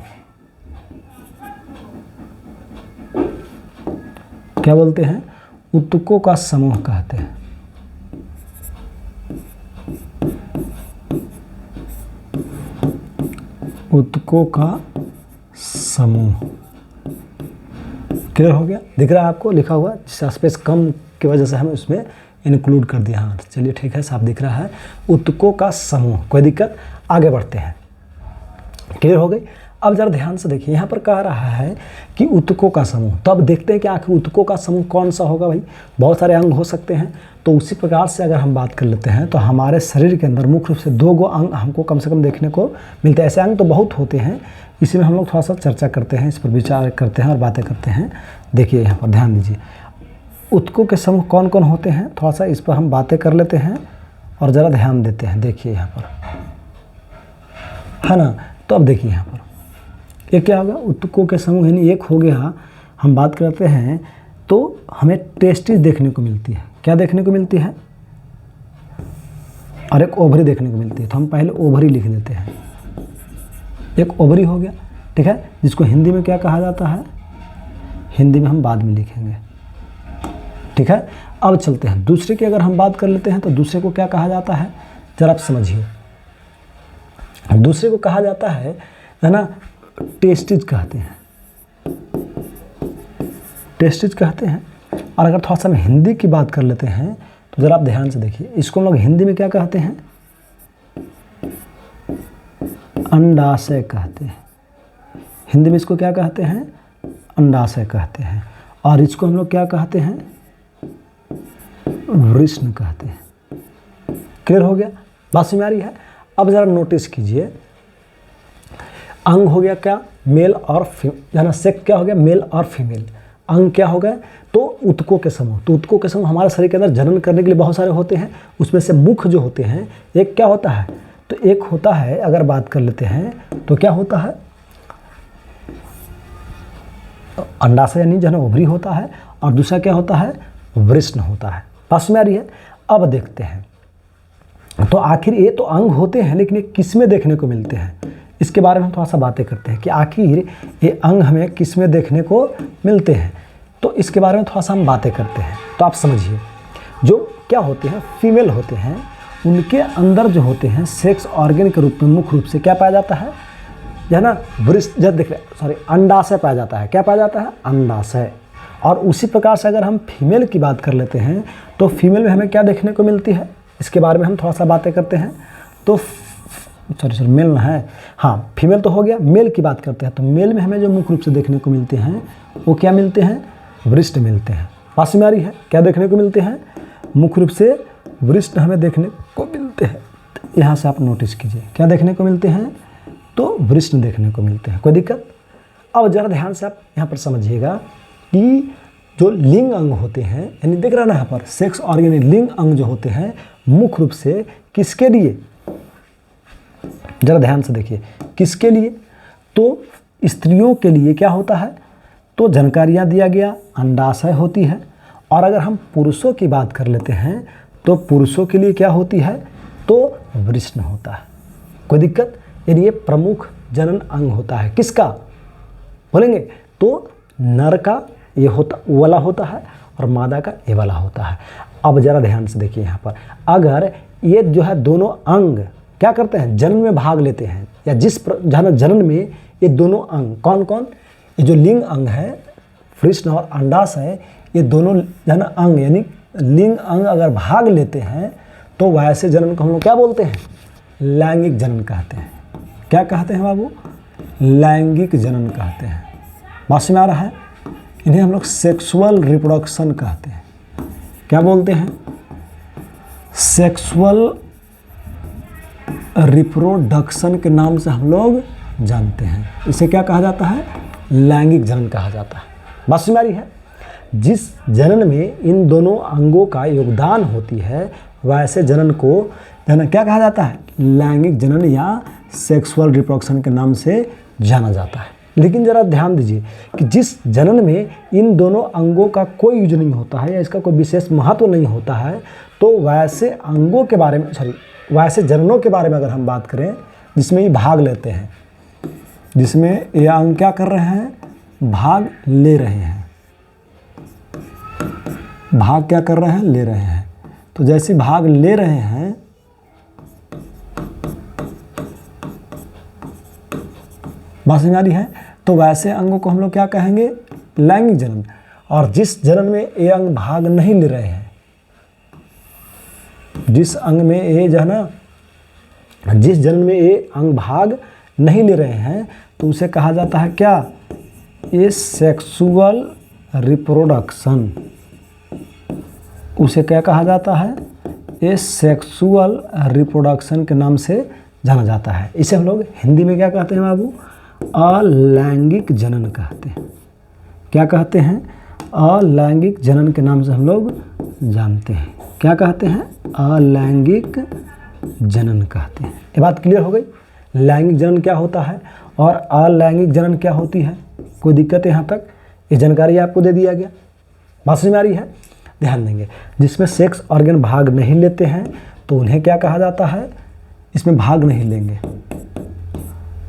क्या बोलते हैं, ऊतकों का समूह कहते हैं। ऊतकों का समूह। क्लियर हो गया, दिख रहा है आपको लिखा हुआ, जिसका स्पेस कम की वजह से हम इसमें इंक्लूड कर दिया। हाँ चलिए ठीक है, साफ दिख रहा है, ऊतकों का समूह। कोई दिक्कत, आगे बढ़ते हैं। क्लियर हो गई। अब जरा ध्यान से देखिए, यहाँ पर कह रहा है कि ऊतकों का समूह। तो अब देखते हैं कि आखिर ऊतकों का समूह कौन सा होगा। भाई बहुत सारे अंग हो सकते हैं, तो उसी प्रकार से अगर हम बात कर लेते हैं तो हमारे शरीर के अंदर मुख्य रूप से 2 अंग हमको कम से कम देखने को मिलते हैं। ऐसे अंग तो बहुत होते हैं, इसी में हम लोग थोड़ा सा चर्चा करते हैं, इस पर विचार करते हैं और बातें करते हैं। देखिए यहाँ पर ध्यान दीजिए, ऊतकों के समूह कौन कौन होते हैं, थोड़ा सा इस पर हम बातें कर लेते हैं और ज़रा ध्यान देते हैं। देखिए यहाँ पर, है ना। तो अब देखिए यहाँ पर ये क्या होगा, ऊतकों के समूह यानी एक हो गया। हम बात करते हैं तो हमें टेस्टिस देखने को मिलती है। क्या देखने को मिलती है, और एक ओवरी देखने को मिलती है। तो हम पहले ओवरी लिख लेते हैं, एक ओवरी हो गया, ठीक है। जिसको हिंदी में क्या कहा जाता है, हिंदी में हम बाद में लिखेंगे, ठीक है। अब चलते हैं दूसरे की अगर हम बात कर लेते हैं तो दूसरे को क्या कहा जाता है, जरा आप समझिए। दूसरे को कहा जाता है ना, टेस्टिज कहते हैं, टेस्टिज कहते हैं। और अगर थोड़ा सा हम हिंदी की बात कर लेते हैं तो ज़रा आप ध्यान से देखिए, इसको हम लोग हिंदी में क्या कहते हैं, अंडाशय कहते हैं। हिंदी में इसको क्या कहते हैं, अंडाशय कहते हैं। और इसको हम लोग क्या कहते हैं, वृष्ण कहते हैं। क्लियर हो गया, बात समझ में आ रही है। अब ज़रा नोटिस कीजिए, अंग हो गया क्या, मेल और फीमेल, सेक्स क्या हो गया, मेल और फीमेल। अंग क्या हो गए, तो ऊतकों के समूह। तो ऊतकों के समूह हमारे शरीर के अंदर जनन करने के लिए बहुत सारे होते हैं। उसमें से मुख्य जो होते हैं, एक क्या होता है, तो एक होता है, अगर बात कर लेते हैं तो क्या होता है, अंडाशय यानी जो है ओवरी होता है, और दूसरा क्या होता है, वृषण होता है। पास में आ रही है। अब देखते हैं, तो आखिर ये तो अंग होते हैं, लेकिन ये किस में देखने को मिलते हैं, इसके बारे में हम थोड़ा सा बातें करते हैं कि आखिर ये अंग हमें किस में देखने को मिलते हैं। तो इसके बारे में थोड़ा सा हम बातें करते हैं। तो आप समझिए, जो क्या होते हैं, फीमेल होते हैं, उनके अंदर जो होते हैं सेक्स ऑर्गन के रूप में मुख्य रूप से क्या पाया जाता है, है ना, वृषण, जब देख रहे सॉरी अंडाशय पाया जाता है। क्या पाया जाता है, अंडाशय। और उसी प्रकार से अगर हम फीमेल की बात कर लेते हैं, तो फीमेल में हमें क्या देखने को मिलती है, इसके बारे में हम थोड़ा सा बातें करते हैं। तो सॉरी मेल ना है, हाँ फीमेल तो हो गया, मेल की बात करते हैं। तो मेल में हमें जो मुख्य रूप से देखने को मिलते हैं वो क्या मिलते हैं, वृषण मिलते हैं। पास में आ रही है, क्या देखने को मिलते हैं, मुख्य रूप से वृषण हमें देखने को मिलते हैं। यहाँ से आप नोटिस कीजिए, क्या देखने को मिलते हैं, तो वृषण देखने को मिलते हैं। कोई दिक्कत। अब जरा ध्यान से आप यहाँ पर समझिएगा कि जो लिंग अंग होते हैं, यानी देख रहा ना यहाँ पर सेक्स ऑर्गन, लिंग अंग जो होते हैं मुख्य रूप से किसके लिए, जरा ध्यान से देखिए, किसके लिए, तो स्त्रियों के लिए क्या होता है, तो जानकारियाँ दिया गया, अंडाशय होती है। और अगर हम पुरुषों की बात कर लेते हैं, तो पुरुषों के लिए क्या होती है, तो वृषण होता है। कोई दिक्कत। यानी ये प्रमुख जनन अंग होता है, किसका बोलेंगे, तो नर का ये होता वाला होता है, और मादा का ये वाला होता है। अब जरा ध्यान से देखिए यहाँ पर, अगर ये जो है दोनों अंग क्या करते हैं, जनन में भाग लेते हैं, या जिस जनन में ये दोनों अंग कौन कौन, ये जो लिंग अंग है वृषण और अंडाशय, ये दोनों जन अंग यानी लिंग अंग अगर भाग लेते हैं, तो वैसे जनन को हम लोग क्या बोलते हैं, लैंगिक जनन कहते हैं। क्या कहते हैं बाबू, लैंगिक जनन कहते हैं। बात में आ रहा है। इन्हें हम लोग सेक्सुअल रिप्रोडक्शन कहते हैं। क्या बोलते हैं, सेक्सुअल रिप्रोडक्शन के नाम से हम लोग जानते हैं। इसे क्या कहा जाता है, लैंगिक जनन कहा जाता है। बात समझ में आ रही है। जिस जनन में इन दोनों अंगों का योगदान होती है, वैसे जनन को जनन क्या कहा जाता है, लैंगिक जनन या सेक्सुअल रिप्रोडक्शन के नाम से जाना जाता है। लेकिन ज़रा ध्यान दीजिए कि जिस जनन में इन दोनों अंगों का कोई यूज नहीं होता है, या इसका कोई विशेष महत्व नहीं होता है, तो वैसे अंगों के बारे में वैसे जननों के बारे में अगर हम बात करें, जिसमें ये भाग लेते हैं, जिसमें ये अंग क्या कर रहे हैं, भाग ले रहे हैं। भाग क्या कर रहे हैं, ले रहे हैं। तो जैसे भाग ले रहे हैं, बात समझ आ रही है, तो वैसे अंगों को हम लोग क्या कहेंगे, लैंगिक जनन। और जिस जनन में ये अंग भाग नहीं ले रहे हैं, जिस अंग में ये जो है ना, जिस जनन में ये अंग भाग नहीं ले रहे हैं, तो उसे कहा जाता है क्या, ये सेक्सुअल रिप्रोडक्शन। उसे क्या कहा जाता है, ये सेक्सुअल रिप्रोडक्शन के नाम से जाना जाता है। इसे हम लोग हिंदी में क्या कहते हैं बाबू, अलैंगिक जनन कहते हैं। क्या कहते हैं, अलैंगिक जनन के नाम से हम लोग जानते हैं। क्या कहते हैं, अलैंगिक जनन कहते हैं। ये बात क्लियर हो गई। लैंगिक जनन क्या होता है और अलैंगिक जनन क्या होती है। कोई दिक्कत है यहाँ तक, ये जानकारी आपको दे दिया गया। बात समझ में आ रही है। ध्यान देंगे, जिसमें सेक्स ऑर्गन भाग नहीं लेते हैं, तो उन्हें क्या कहा जाता है, इसमें भाग नहीं लेंगे,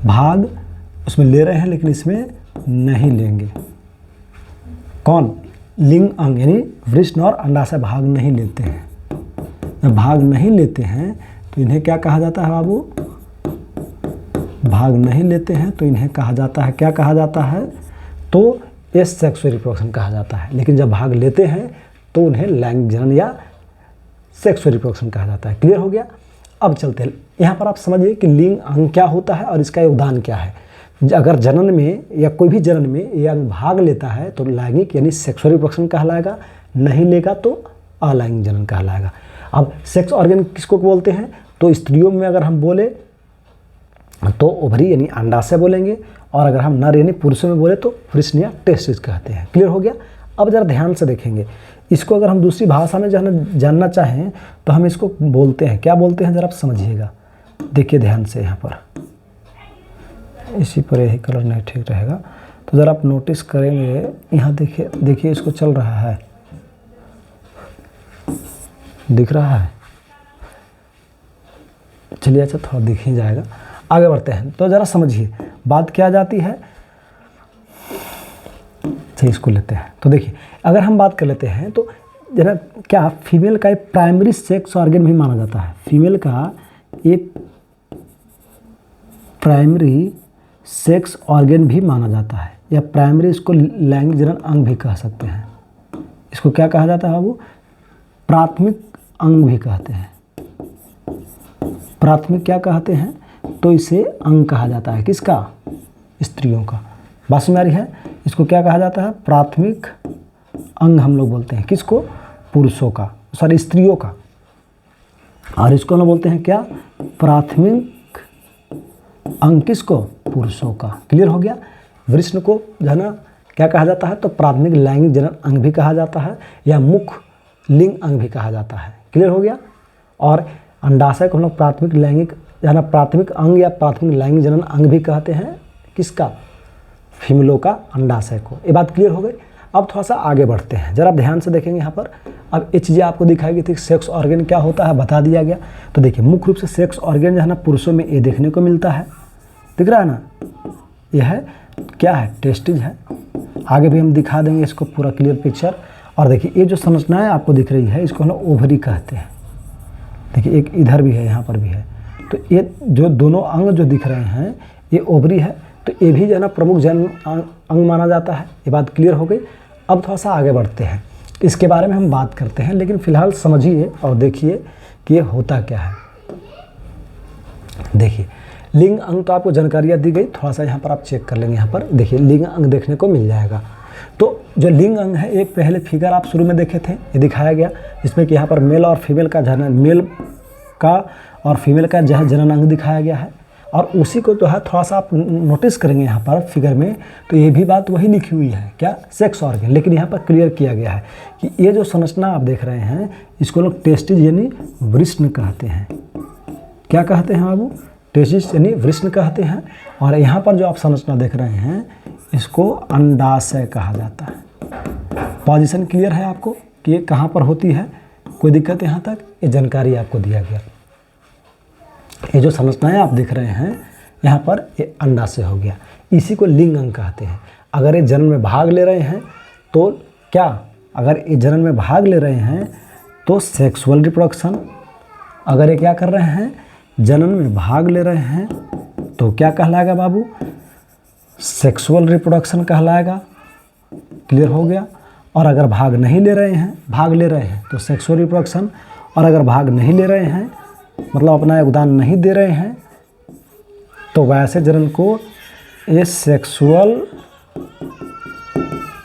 भाग उसमें ले रहे हैं लेकिन इसमें नहीं लेंगे। कौन, लिंग अंग यानी वृषण और अंडाशय भाग नहीं लेते हैं। जब भाग नहीं लेते हैं तो इन्हें क्या कहा जाता है बाबू, भाग नहीं लेते हैं तो इन्हें कहा जाता है, क्या कहा जाता है, तो ये सेक्सुअल रिप्रोडक्शन कहा जाता है। लेकिन जब भाग लेते हैं तो उन्हें लैंगिक जनन या सेक्सुअल रिप्रोडक्शन कहा जाता है। क्लियर हो गया। अब चलते हैं, यहाँ पर आप समझिए कि लिंग अंग क्या होता है और इसका योगदान क्या है। अगर जनन में या कोई भी जनन में ये अंग भाग लेता है तो लैंगिक यानी सेक्सुअल रिप्रोडक्शन कहलाएगा, नहीं लेगा तो अलैंगिक जनन कहलाएगा। अब सेक्स ऑर्गन किसको बोलते हैं, तो स्त्रियों में अगर हम बोले तो ओवरी यानी अंडाशय बोलेंगे, और अगर हम नर यानी पुरुषों में बोले तो वृषण या टेस्टिस कहते हैं। क्लियर हो गया। अब जरा ध्यान से देखेंगे इसको, अगर हम दूसरी भाषा में जानना चाहें तो हम इसको बोलते हैं, क्या बोलते हैं, जरा आप समझिएगा। देखिए ध्यान से, यहाँ पर इसी पर यही कलर नहीं ठीक रहेगा, तो ज़रा आप नोटिस करेंगे, यहाँ देखिए इसको चल रहा है, दिख रहा है। चलिए अच्छा थोड़ा दिख ही जाएगा, आगे बढ़ते हैं। तो ज़रा समझिए बात क्या जाती है। चलिए इसको लेते हैं। तो देखिए अगर हम बात कर लेते हैं तो जरा क्या फीमेल का एक प्राइमरी सेक्स ऑर्गन भी माना जाता है। फीमेल का एक प्राइमरी सेक्स ऑर्गन भी माना जाता है, या प्राइमरी इसको लैंगिक जनन अंग भी कह सकते हैं। इसको क्या कहा जाता है बाबू, प्राथमिक अंग भी कहते हैं। प्राथमिक क्या कहते हैं, तो इसे अंग कहा जाता है, किसका, स्त्रियों का। बात समझ आ रही है। इसको क्या कहा जाता है, प्राथमिक अंग हम लोग बोलते हैं, किसको, पुरुषों का, सॉरी स्त्रियों का। और इसको हम बोलते हैं क्या, प्राथमिक अंग किसको, पुरुषों का। क्लियर हो गया। वृषण को जो है ना क्या कहा जाता है, तो प्राथमिक लैंगिक जनन अंग भी कहा जाता है, या मुख्य लिंग अंग भी कहा जाता है। क्लियर हो गया। और अंडाशय को हम लोग प्राथमिक लैंगिक है ना प्राथमिक अंग या प्राथमिक लैंगिक जनन अंग भी कहते हैं, किसका, फीमेलों का अंडाशय को। ये बात क्लियर हो गई। अब थोड़ा सा आगे बढ़ते हैं, जरा आप ध्यान से देखेंगे यहाँ पर। अब ये चीज़ें आपको दिखाई गई थी, सेक्स ऑर्गन क्या होता है बता दिया गया। तो देखिए मुख्य रूप से सेक्स ऑर्गन जो है ना पुरुषों में ये देखने को मिलता है, दिख रहा है ना, यह है क्या है, टेस्टिज है। आगे भी हम दिखा देंगे इसको पूरा क्लियर पिक्चर। और देखिए ये जो संरचनाएं आपको दिख रही है इसको हम लोग ओवरी कहते हैं। देखिए एक इधर भी है, यहाँ पर भी है। तो ये जो दोनों अंग जो दिख रहे हैं ये ओवरी है, तो ये भी जो है ना प्रमुख जनन अंग माना जाता है। ये बात क्लियर हो गई। अब थोड़ा सा आगे बढ़ते हैं, इसके बारे में हम बात करते हैं, लेकिन फिलहाल समझिए और देखिए कि ये होता क्या है। देखिए लिंग अंग तो आपको जानकारियाँ दी गई, थोड़ा सा यहाँ पर आप चेक कर लेंगे। यहाँ पर देखिए लिंग अंग देखने को मिल जाएगा। तो जो लिंग अंग है, एक पहले फिगर आप शुरू में देखे थे, ये दिखाया गया, जिसमें कि यहाँ पर मेल और फीमेल का जनन, मेल का और फीमेल का जो है जनन अंग दिखाया गया है। और उसी को जो है थोड़ा सा आप नोटिस करेंगे यहाँ पर फिगर में, तो ये भी बात वही लिखी हुई है, क्या, सेक्स ऑर्गन। लेकिन यहाँ पर क्लियर किया गया है कि ये जो संरचना आप देख रहे हैं इसको लोग टेस्टिज यानी वृषण कहते हैं। क्या कहते हैं बाबू, टेस्टिज यानी वृषण कहते हैं। और यहाँ पर जो आप संरचना देख रहे हैं इसको अंडाशय कहा जाता है। पोजीशन क्लियर है आपको कि ये कहाँ पर होती है, कोई दिक्कत यहाँ तक, ये जानकारी आपको दिया गया। ये जो संरचनाएं आप देख रहे हैं यहाँ पर, ये अंडाशय हो गया, इसी को लिंग अंग कहते हैं। अगर ये जन्म में भाग ले रहे हैं तो क्या, अगर ये जन्म में भाग ले रहे हैं तो सेक्सुअल रिप्रोडक्शन, अगर ये क्या कर रहे हैं, जन्म में भाग ले रहे हैं तो क्या कहलाएगा बाबू, सेक्सुअल रिप्रोडक्शन कहलाएगा। क्लियर हो गया। और अगर भाग नहीं ले रहे हैं, भाग ले रहे हैं तो सेक्सुअल रिप्रोडक्शन, और अगर भाग नहीं ले रहे हैं मतलब अपना योगदान नहीं दे रहे हैं तो वैसे जनन को ये सेक्सुअल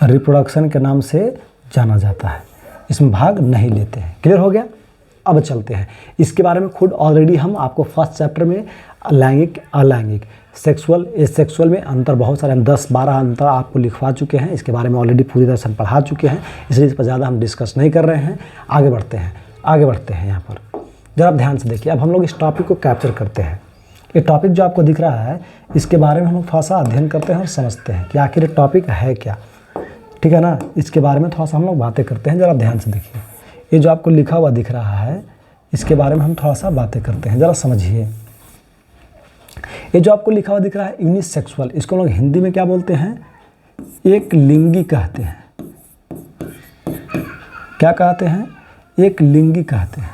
रिप्रोडक्शन के नाम से जाना जाता है, इसमें भाग नहीं लेते हैं। क्लियर हो गया। अब चलते हैं, इसके बारे में खुद ऑलरेडी हम आपको फर्स्ट चैप्टर में लैंगिक अलैंगिक सेक्सुअल में अंतर बहुत सारे 10-12 अंतर आपको लिखवा चुके हैं। इसके बारे में ऑलरेडी पूरी तरह से हम पढ़ा चुके हैं, इसलिए इस पर ज़्यादा हम डिस्कस नहीं कर रहे हैं। आगे बढ़ते हैं यहाँ पर जरा आप ध्यान से देखिए। अब हम लोग इस टॉपिक को कैप्चर करते हैं। ये टॉपिक जो आपको दिख रहा है इसके बारे में हम लोग थोड़ा सा अध्ययन करते हैं और समझते हैं कि आखिर ये टॉपिक है क्या, ठीक है ना। इसके बारे में थोड़ा सा हम लोग बातें करते हैं। ज़रा ध्यान से देखिए, ये जो आपको लिखा हुआ दिख रहा है इसके बारे में हम थोड़ा सा बातें करते हैं, ज़रा समझिए। ये जो आपको लिखा हुआ दिख रहा है यूनिसेक्सुअल, इसको लोग हिंदी में क्या बोलते हैं, एक लिंगी कहते हैं। क्या कहते हैं, एक लिंगी कहते हैं।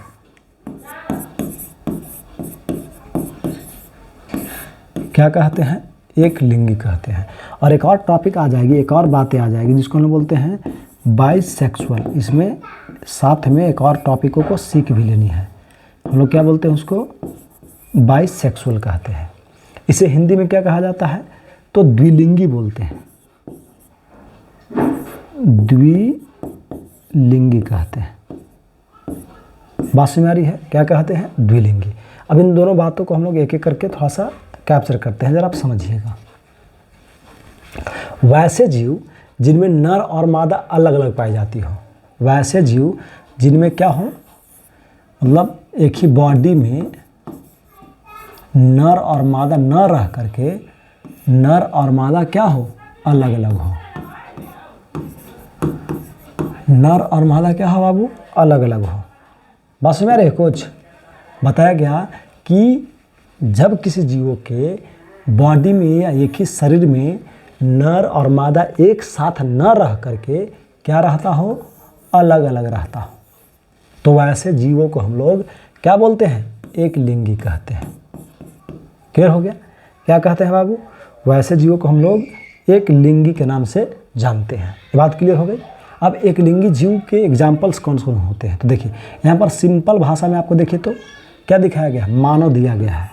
क्या कहते हैं, एक लिंगी कहते हैं। और एक और टॉपिक आ जाएगी, एक और बातें आ जाएगी जिसको हम बोलते हैं बाइसेक्सुअल। इसमें साथ में एक और टॉपिकों को सीख भी लेनी है। हम लोग क्या बोलते हैं, उसको बाइसेक्सुअल कहते हैं। इसे हिंदी में क्या कहा जाता है, तो द्विलिंगी बोलते हैं, द्विलिंगी कहते हैं। बात समझ आ रही है, क्या कहते हैं, द्विलिंगी। अब इन दोनों बातों को हम लोग एक एक करके थोड़ा सा कैप्चर करते हैं, जरा आप समझिएगा। वैसे जीव जिनमें नर और मादा अलग अलग पाई जाती हो, वैसे जीव जिनमें क्या हो, मतलब एक ही बॉडी में नर और मादा न रह करके नर और मादा क्या हो, अलग अलग हो। नर और मादा क्या हो बाबू, अलग अलग हो। बात समझ में आ रही है? कुछ बताया गया कि जब किसी जीवों के बॉडी में या एक ही शरीर में नर और मादा एक साथ न रह करके क्या रहता हो, अलग अलग रहता हो, तो वैसे जीवों को हम लोग क्या बोलते हैं, एक लिंगी कहते हैं। क्लियर हो गया? क्या कहते हैं बाबू? वैसे जीवों को हम लोग एक लिंगी के नाम से जानते हैं। ये बात क्लियर हो गई? अब एक लिंगी जीव के एग्जाम्पल्स कौन कौन होते हैं, तो देखिए यहाँ पर सिंपल भाषा में आपको देखिए तो क्या दिखाया गया है, मानव दिया गया है।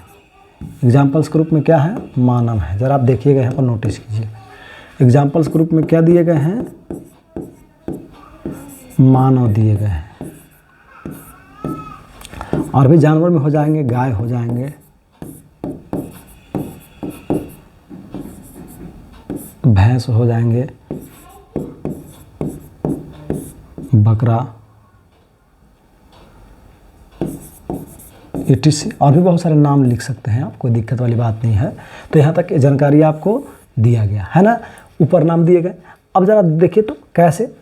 एग्जाम्पल्स के रूप में क्या है, मानव है। ज़रा आप देखिएगा, यहाँ पर नोटिस कीजिए। एग्जाम्पल्स के रूप में क्या दिए गए हैं, मानव दिए गए हैं। और भी जानवर में हो जाएंगे, गाय हो जाएंगे, भैंस हो जाएंगे, बकरा, etc। और भी बहुत सारे नाम लिख सकते हैं आप, कोई दिक्कत वाली बात नहीं है। तो यहाँ तक जानकारी आपको दिया गया है ना, ऊपर नाम दिए गए। अब ज़रा देखिए तो कैसे,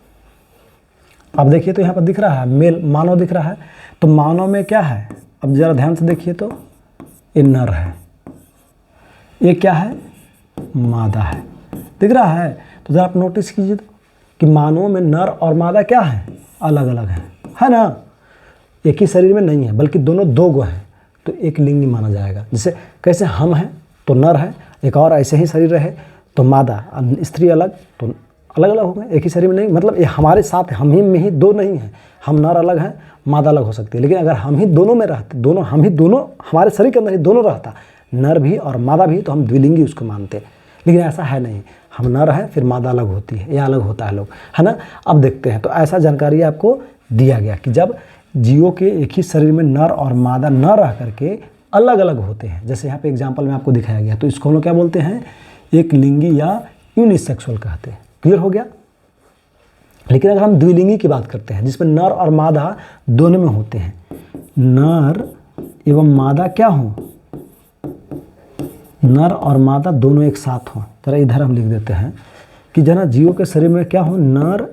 अब देखिए तो यहाँ पर दिख रहा है मेल, मानव दिख रहा है, तो मानव में क्या है, अब ज़रा ध्यान से देखिए तो ये नर है, ये क्या है, मादा है, दिख रहा है। तो ज़रा आप नोटिस कीजिए तो कि मानवों में नर और मादा क्या है, अलग अलग है ना, एक ही शरीर में नहीं है, बल्कि दोनों दो गो हैं, तो एक लिंगी माना जाएगा। जैसे कैसे हम हैं तो नर है, एक और ऐसे ही शरीर रहे तो मादा, स्त्री अलग तो अलग अलग हो गए, एक ही शरीर में नहीं, मतलब ये हमारे साथ हम ही में ही दो नहीं हैं, हम नर अलग हैं, मादा अलग हो सकती है। लेकिन अगर हम ही दोनों में रहते, हम ही दोनों हमारे शरीर के अंदर ही दोनों रहता, नर भी और मादा भी, तो हम द्विलिंगी उसको मानते। लेकिन ऐसा है नहीं, हम नर है फिर मादा अलग होती है, या अलग होता है लोग, है ना। अब देखते हैं, तो ऐसा जानकारी आपको दिया गया कि जब जीवों के एक ही शरीर में नर और मादा न रह करके अलग अलग होते हैं, जैसे यहाँ पे एग्जांपल में आपको दिखाया गया, तो इसको हम लोग क्या बोलते हैं, एक लिंगी या यूनिसेक्सुअल कहते हैं। क्लियर हो गया? लेकिन अगर हम द्विलिंगी की बात करते हैं, जिसमें नर और मादा दोनों में होते हैं, नर एवं मादा क्या हो, नर और मादा दोनों एक साथ हों। जरा इधर हम लिख देते हैं कि जना जीवों के शरीर में क्या हो, नर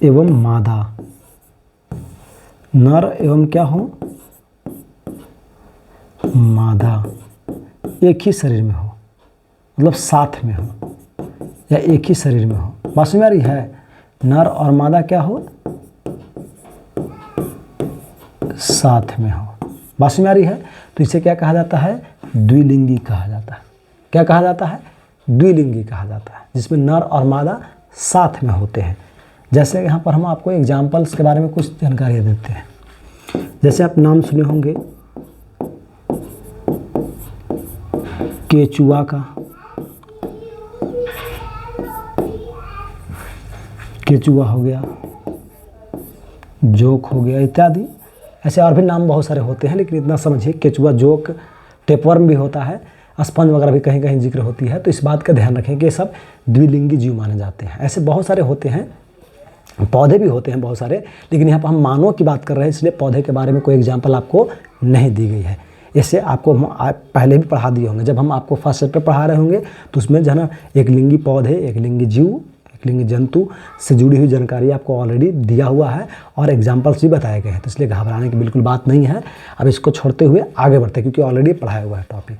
एवं मादा, नर एवं क्या हो, मादा एक ही शरीर में हो, मतलब साथ में हो या एक ही शरीर में हो। बात समझ में आ रही है? नर और मादा क्या हो, साथ में हो। बात समझ में आ रही है? तो इसे क्या कहा जाता है, द्विलिंगी कहा जाता है। क्या कहा जाता है, द्विलिंगी कहा जाता है, जिसमें नर और मादा साथ में होते हैं। जैसे यहाँ पर हम आपको एग्जाम्पल्स के बारे में कुछ जानकारी देते हैं। जैसे आप नाम सुने होंगे केचुआ का, केचुआ हो गया, जोक हो गया इत्यादि। ऐसे और भी नाम बहुत सारे होते हैं, लेकिन इतना समझिए केचुआ, जोक, टेपवर्म भी होता है, स्पंज वगैरह भी कहीं कहीं जिक्र होती है। तो इस बात का ध्यान रखें कि ये सब द्विलिंगी जीव माने जाते हैं। ऐसे बहुत सारे होते हैं, पौधे भी होते हैं बहुत सारे, लेकिन यहाँ पर हम मानव की बात कर रहे हैं, इसलिए पौधे के बारे में कोई एग्जाम्पल आपको नहीं दी गई है। इससे आपको हम पहले भी पढ़ा दिए होंगे, जब हम आपको फर्स्ट चैप्टर पढ़ा रहे होंगे, तो उसमें जो है ना एक लिंगी पौधे, एक लिंगी जीव, एक लिंगी जंतु से जुड़ी हुई जानकारी आपको ऑलरेडी दिया हुआ है और एग्जाम्पल्स भी बताए गए हैं। तो इसलिए घबराने की बिल्कुल बात नहीं है। अब इसको छोड़ते हुए आगे बढ़ते हैं, क्योंकि ऑलरेडी पढ़ाया हुआ है टॉपिक।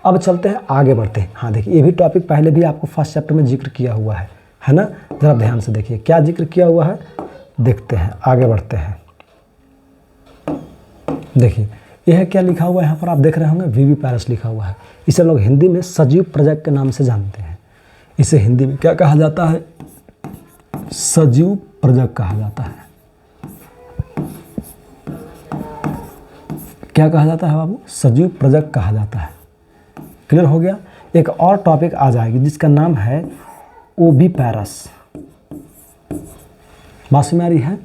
अब चलते हैं आगे बढ़ते हैं। हाँ देखिए, ये भी टॉपिक पहले भी आपको फर्स्ट चैप्टर में जिक्र किया हुआ है ना। ज़रा ध्यान से देखिए क्या जिक्र किया हुआ है, देखते हैं, आगे बढ़ते हैं। देखिए यह क्या लिखा हुआ है यहाँ पर, आप देख रहे होंगे विविपैरस लिखा हुआ है। इसे लोग हिंदी में सजीव प्रजग के नाम से जानते हैं। इसे हिंदी में क्या कहा जाता है, सजीव प्रजग कहा जाता है। क्या कहा जाता है बाबू, सजीव प्रजग कहा जाता है। क्लियर हो गया? एक और टॉपिक आ जाएगी जिसका नाम है ओविपैरस। बात समझ में आ रही है?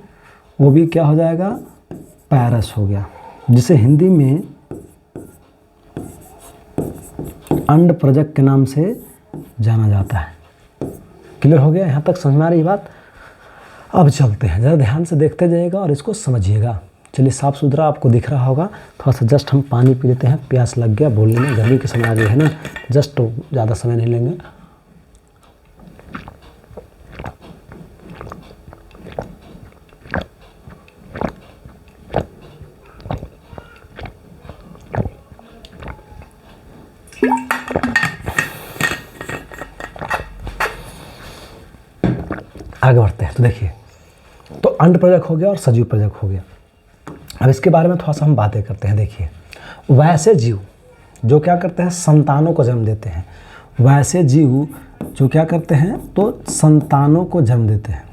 वो भी क्या हो जाएगा, पैरस हो गया, जिसे हिंदी में अंडप्रजक के नाम से जाना जाता है। क्लियर हो गया? यहाँ तक समझ में आ रही बात? अब चलते हैं, ज़रा ध्यान से देखते जाइएगा और इसको समझिएगा। चलिए, साफ़ सुथरा आपको दिख रहा होगा। थोड़ा सा जस्ट हम पानी पी लेते हैं, प्यास लग गया बोलने में, गर्मी के समय आ गई है ना, जस्ट तो ज़्यादा समय नहीं लेंगे। आगे बढ़ते हैं। तो देखिए, तो अंडप्रजक हो गया और सजीव प्रजक हो गया। अब इसके बारे में थोड़ा सा हम बातें करते हैं। देखिए, वैसे जीव जो क्या करते हैं, संतानों को जन्म देते हैं। वैसे जीव जो क्या करते हैं, तो संतानों को जन्म देते हैं।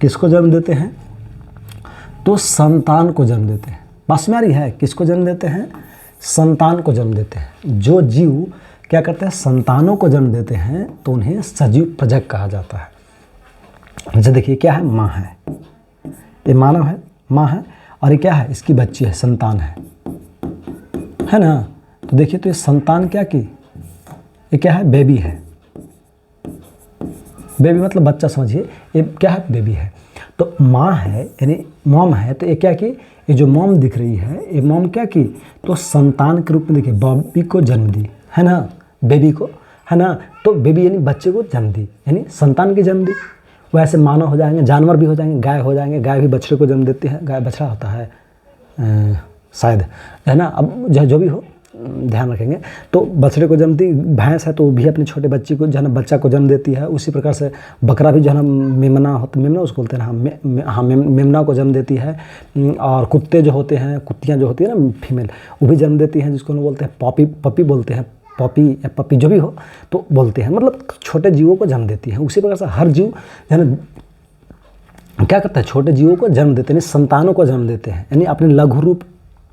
किसको जन्म देते हैं? तो संतान को जन्म देते हैं। बस में आ रही है? किसको जन्म देते हैं? संतान को जन्म देते हैं। जो जीव क्या करते हैं, संतानों को जन्म देते हैं, तो उन्हें सजीव प्रजक कहा जाता है। जैसे देखिए, क्या है, माँ है, ये मानव है, माँ है, और ये क्या है, इसकी बच्ची है, संतान है ना। तो देखिए, तो ये संतान क्या की, ये क्या है, बेबी है। बेबी मतलब बच्चा समझिए, ये क्या है, बेबी है। तो माँ है यानी मॉम है, तो ये क्या की, ये जो मॉम दिख रही है, ये मॉम क्या की, तो संतान के रूप में देखिए बेबी को जन्म दी, है ना, बेबी को, है ना। तो बेबी यानी बच्चे को जन्म दी, यानी संतान की जन्म दी। वैसे मानव हो जाएंगे, जानवर भी हो जाएंगे, गाय हो जाएंगे, गाय भी बछड़े को जन्म देती है, गाय बछड़ा होता है शायद, है ना। अब जो भी हो ध्यान रखेंगे। तो बछड़े को जन्मती, भैंस है तो वो भी अपने छोटे बच्चे को जो है ना, बच्चा को जन्म देती है। उसी प्रकार से बकरा भी जो है ना, मेमना होता, मेमना उसको बोलते हैं ना, हाँ मेमना को जन्म देती है। और कुत्ते जो होते हैं, कुत्तियाँ जो होती है ना फीमेल, वो भी जन्म देती हैं, जिसको हम बोलते हैं पपी बोलते हैं, पपी या पपी जो भी हो तो बोलते हैं, मतलब छोटे जीवों को जन्म देती है। उसी प्रकार से हर जीव जो है ना क्या करता है, छोटे जीवों को जन्म देते हैं, संतानों को जन्म देते हैं, यानी अपने लघु रूप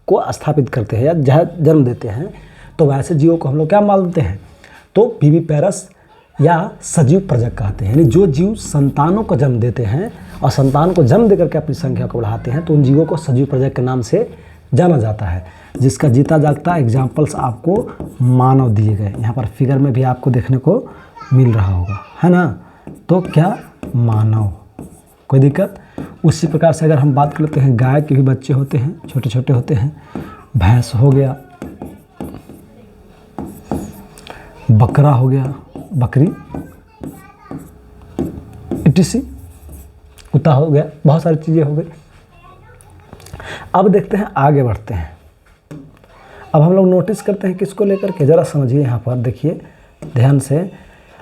को स्थापित करते हैं या जन्म देते हैं। तो वैसे जीवों को हम लोग क्या मानते हैं, तो विविपेरस या सजीव प्रजक कहते हैं। यानी जो जीव संतानों को जन्म देते हैं और संतान को जन्म देकर के अपनी संख्या को बढ़ाते हैं, तो उन जीवों को सजीव प्रजक के नाम से जाना जाता है। जिसका जीता जागता एग्जाम्पल्स आपको मानव दिए गए, यहाँ पर फिगर में भी आपको देखने को मिल रहा होगा, है ना। तो क्या, मानव, कोई दिक्कत। उसी प्रकार से अगर हम बात कर लेते हैं, गाय के भी बच्चे होते हैं, छोटे छोटे होते हैं, भैंस हो गया, बकरा हो गया, बकरी, इटिसी, कुत्ता हो गया, बहुत सारी चीज़ें हो गई। अब देखते हैं, आगे बढ़ते हैं। अब हम लोग नोटिस करते हैं किसको लेकर के, ज़रा समझिए यहाँ पर, देखिए ध्यान से।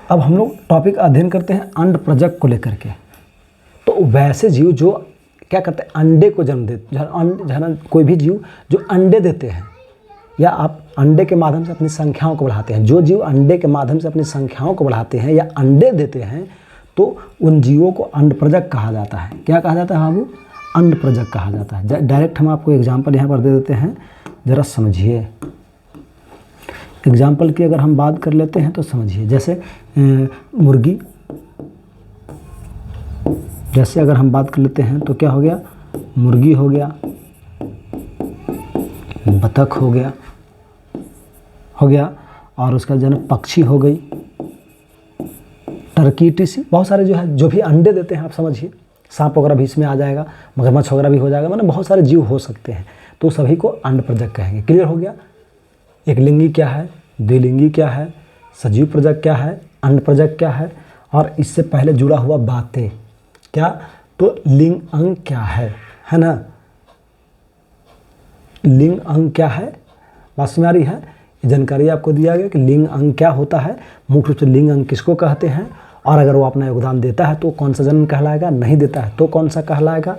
अब हम लोग टॉपिक अध्ययन करते हैं अंडप्रजक को लेकर के। तो वैसे जीव जो क्या करते हैं, अंडे को जन्म देते हैं, कोई भी जीव जो अंडे देते हैं या आप अंडे के माध्यम से अपनी संख्याओं को बढ़ाते हैं, जो जीव अंडे के माध्यम से अपनी संख्याओं को बढ़ाते हैं या अंडे देते हैं, तो उन जीवों को अंडप्रजक कहा जाता है। क्या कहा जाता है बाबू? अंडप्रजक कहा जाता है। डायरेक्ट हम आपको एग्जाम्पल यहाँ पर दे देते हैं, ज़रा समझिए। एग्जाम्पल की अगर हम बात कर लेते हैं तो समझिए, जैसे मुर्गी, जैसे अगर हम बात कर लेते हैं तो क्या हो गया, मुर्गी हो गया, बतख हो गया, और उसका जो है पक्षी हो गई, टर्की, टीसी, बहुत सारे जो है जो भी अंडे देते हैं, आप समझिए। सांप वगैरह भी इसमें आ जाएगा, मगरमच्छ वगैरह भी हो जाएगा, मतलब बहुत सारे जीव हो सकते हैं, तो सभी को अंडप्रजक कहेंगे। क्लियर हो गया? एक लिंगी क्या है, द्विलिंगी क्या है, सजीव प्रजक क्या है, अंडप्रजक क्या है, और इससे पहले जुड़ा हुआ बातें क्या, तो लिंग अंग क्या है ना। लिंग अंग क्या है, बात समझ आ रही है? ये जानकारी आपको दिया गया कि लिंग अंग क्या होता है, मुख्य रूप से लिंग अंग किसको कहते हैं, और अगर वो अपना योगदान देता है तो कौन सा जन्म कहलाएगा, नहीं देता है तो कौन सा कहलाएगा।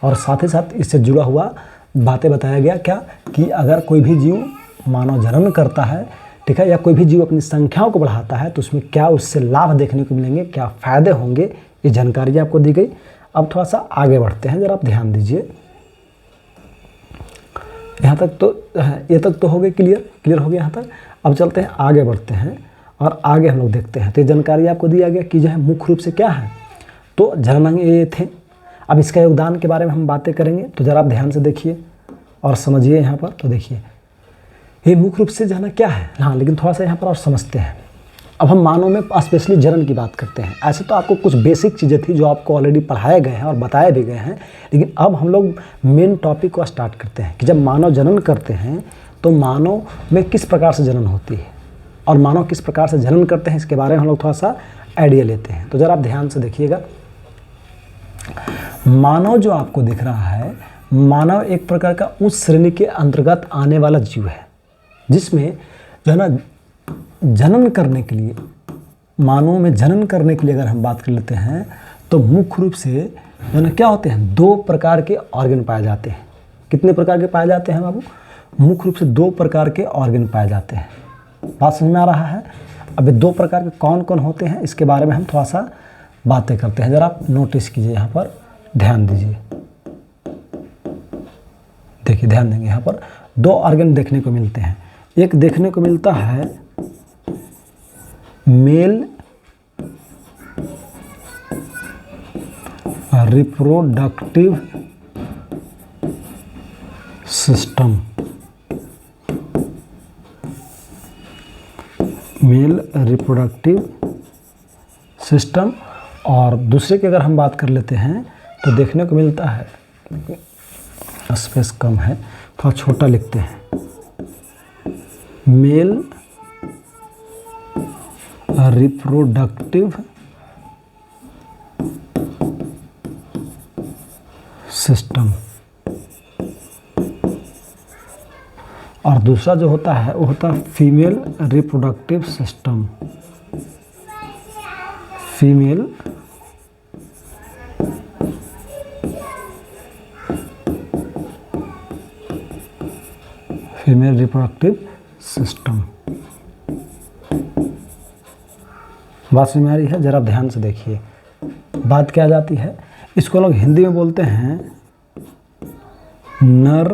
और साथ ही साथ इससे जुड़ा हुआ बातें बताया गया क्या, कि अगर कोई भी जीव मानव जन्म करता है, ठीक है, या कोई भी जीव अपनी संख्याओं को बढ़ाता है, तो उसमें क्या उससे लाभ देखने को मिलेंगे, क्या फ़ायदे होंगे, ये जानकारी आपको दी गई। अब थोड़ा सा आगे बढ़ते हैं, ज़रा आप ध्यान दीजिए। यहाँ तक तो, ये तक तो हो गए, क्लियर हो गया यहाँ तक। अब चलते हैं, आगे बढ़ते हैं और आगे हम लोग देखते हैं। तो ये जानकारी आपको दिया गया कि जो है मुख्य रूप से क्या है, तो जननांग ये थे। अब इसका योगदान के बारे में हम बातें करेंगे, तो ज़रा आप ध्यान से देखिए और समझिए यहाँ पर। तो देखिए, ये मुख्य रूप से जो है ना क्या है। हाँ, लेकिन थोड़ा सा यहाँ पर और समझते हैं। अब हम मानव में स्पेशली जनन की बात करते हैं। ऐसे तो आपको कुछ बेसिक चीज़ें थी जो आपको ऑलरेडी पढ़ाए गए हैं और बताए भी गए हैं, लेकिन अब हम लोग मेन टॉपिक को स्टार्ट करते हैं कि जब मानव जनन करते हैं तो मानव में किस प्रकार से जनन होती है और मानव किस प्रकार से जनन करते हैं, इसके बारे में हम लोग थोड़ा सा आइडिया लेते हैं। तो ज़रा आप ध्यान से देखिएगा। मानव जो आपको दिख रहा है, मानव एक प्रकार का उस श्रेणी के अंतर्गत आने वाला जीव है जिसमें जो है ना जनन करने के लिए, मानव में जनन करने के लिए अगर हम बात कर लेते हैं तो मुख्य रूप से जो है ना क्या होते हैं, 2 प्रकार के ऑर्गन पाए जाते हैं। कितने प्रकार के पाए जाते हैं बाबू? मुख्य रूप से 2 प्रकार के ऑर्गन पाए जाते हैं। बात समझ में आ रहा है? अब ये 2 प्रकार के कौन कौन होते हैं इसके बारे में हम थोड़ा सा बातें करते हैं। ज़रा आप नोटिस कीजिए, यहाँ पर ध्यान दीजिए। देखिए, ध्यान देंगे, यहाँ पर 2 ऑर्गन देखने को मिलते हैं। एक देखने को मिलता है male reproductive system, male reproductive system, और दूसरे की अगर हम बात कर लेते हैं तो देखने को मिलता है, स्पेस कम है, थोड़ा छोटा लिखते हैं, मेल रिप्रोडक्टिव सिस्टम, और दूसरा जो होता है वो होता है female reproductive system, female reproductive system. बात समझ में आ रही है? जरा ध्यान से देखिए, बात क्या जाती है, इसको लोग हिंदी में बोलते हैं नर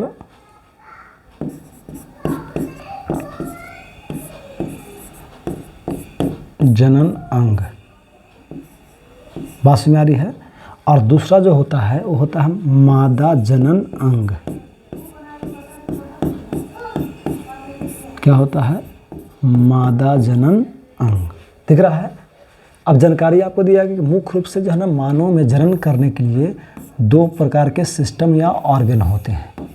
जनन अंग। बात समझ में आ रही है? और दूसरा जो होता है वो होता है मादा जनन अंग। क्या होता है? मादा जनन अंग। दिख रहा है? अब जानकारी आपको दिया गया कि मुख्य रूप से जो है ना मानव में जनन करने के लिए 2 प्रकार के सिस्टम या ऑर्गन होते हैं।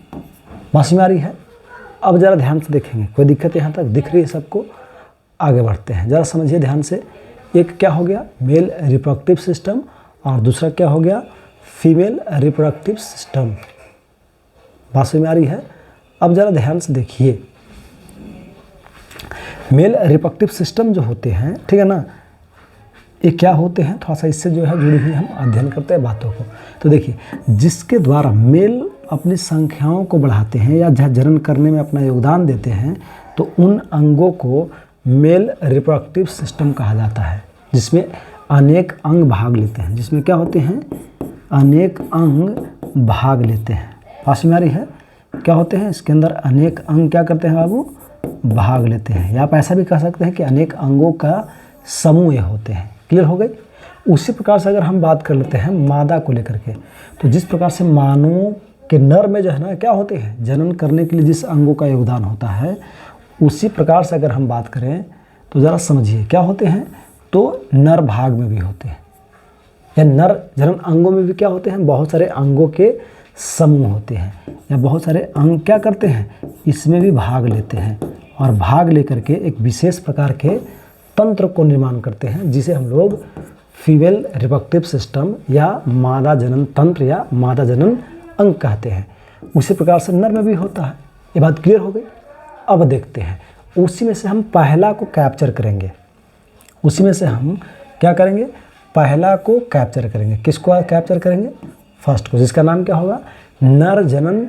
बात समझ में आ रही है? अब ज़रा ध्यान से देखेंगे, कोई दिक्कत यहाँ तक दिख रही है सबको? आगे बढ़ते हैं, ज़रा समझिए ध्यान से। एक क्या हो गया? मेल रिप्रोडक्टिव सिस्टम, और दूसरा क्या हो गया? Female reproductive system. बात समझ में आ रही है? अब ज़रा ध्यान से देखिए, मेल रिप्रोडक्टिव सिस्टम जो होते हैं, ठीक है ना, ये क्या होते हैं, थोड़ा सा इससे जो है जुड़ी हुई हम अध्ययन करते हैं बातों को। तो देखिए, जिसके द्वारा मेल अपनी संख्याओं को बढ़ाते हैं या जनन करने में अपना योगदान देते हैं, तो उन अंगों को मेल रिप्रोडक्टिव सिस्टम कहा जाता है, जिसमें अनेक अंग भाग लेते हैं। जिसमें क्या होते हैं? अनेक अंग भाग लेते हैं। पास में आ रही है? क्या होते हैं इसके अंदर? अनेक अंग क्या करते हैं बाबू? भाग लेते हैं, या आप ऐसा भी कह सकते हैं कि अनेक अंगों का समूह होते हैं। क्लियर हो गई? उसी प्रकार से अगर हम बात कर लेते हैं मादा को लेकर के, तो जिस प्रकार से मानव के नर में जो है ना क्या होते हैं, जनन करने के लिए जिस अंगों का योगदान होता है, उसी प्रकार से अगर हम बात करें तो ज़रा समझिए क्या होते हैं, तो नर भाग में भी होते हैं, या नर जनन अंगों में भी क्या होते हैं, बहुत सारे अंगों के समूह होते हैं, या बहुत सारे अंग क्या करते हैं, इसमें भी भाग लेते हैं, और भाग लेकर के एक विशेष प्रकार के तंत्र को निर्माण करते हैं, जिसे हम लोग फीमेल रिप्रोडक्टिव सिस्टम या मादा जनन तंत्र या मादा जनन अंग कहते हैं। उसी प्रकार से नर में भी होता है। ये बात क्लियर हो गई? अब देखते हैं, उसी में से हम पहला को कैप्चर करेंगे। उसी में से हम क्या करेंगे? पहला को कैप्चर करेंगे। किसको कैप्चर करेंगे? फर्स्ट को, जिसका नाम क्या होगा? नर जनन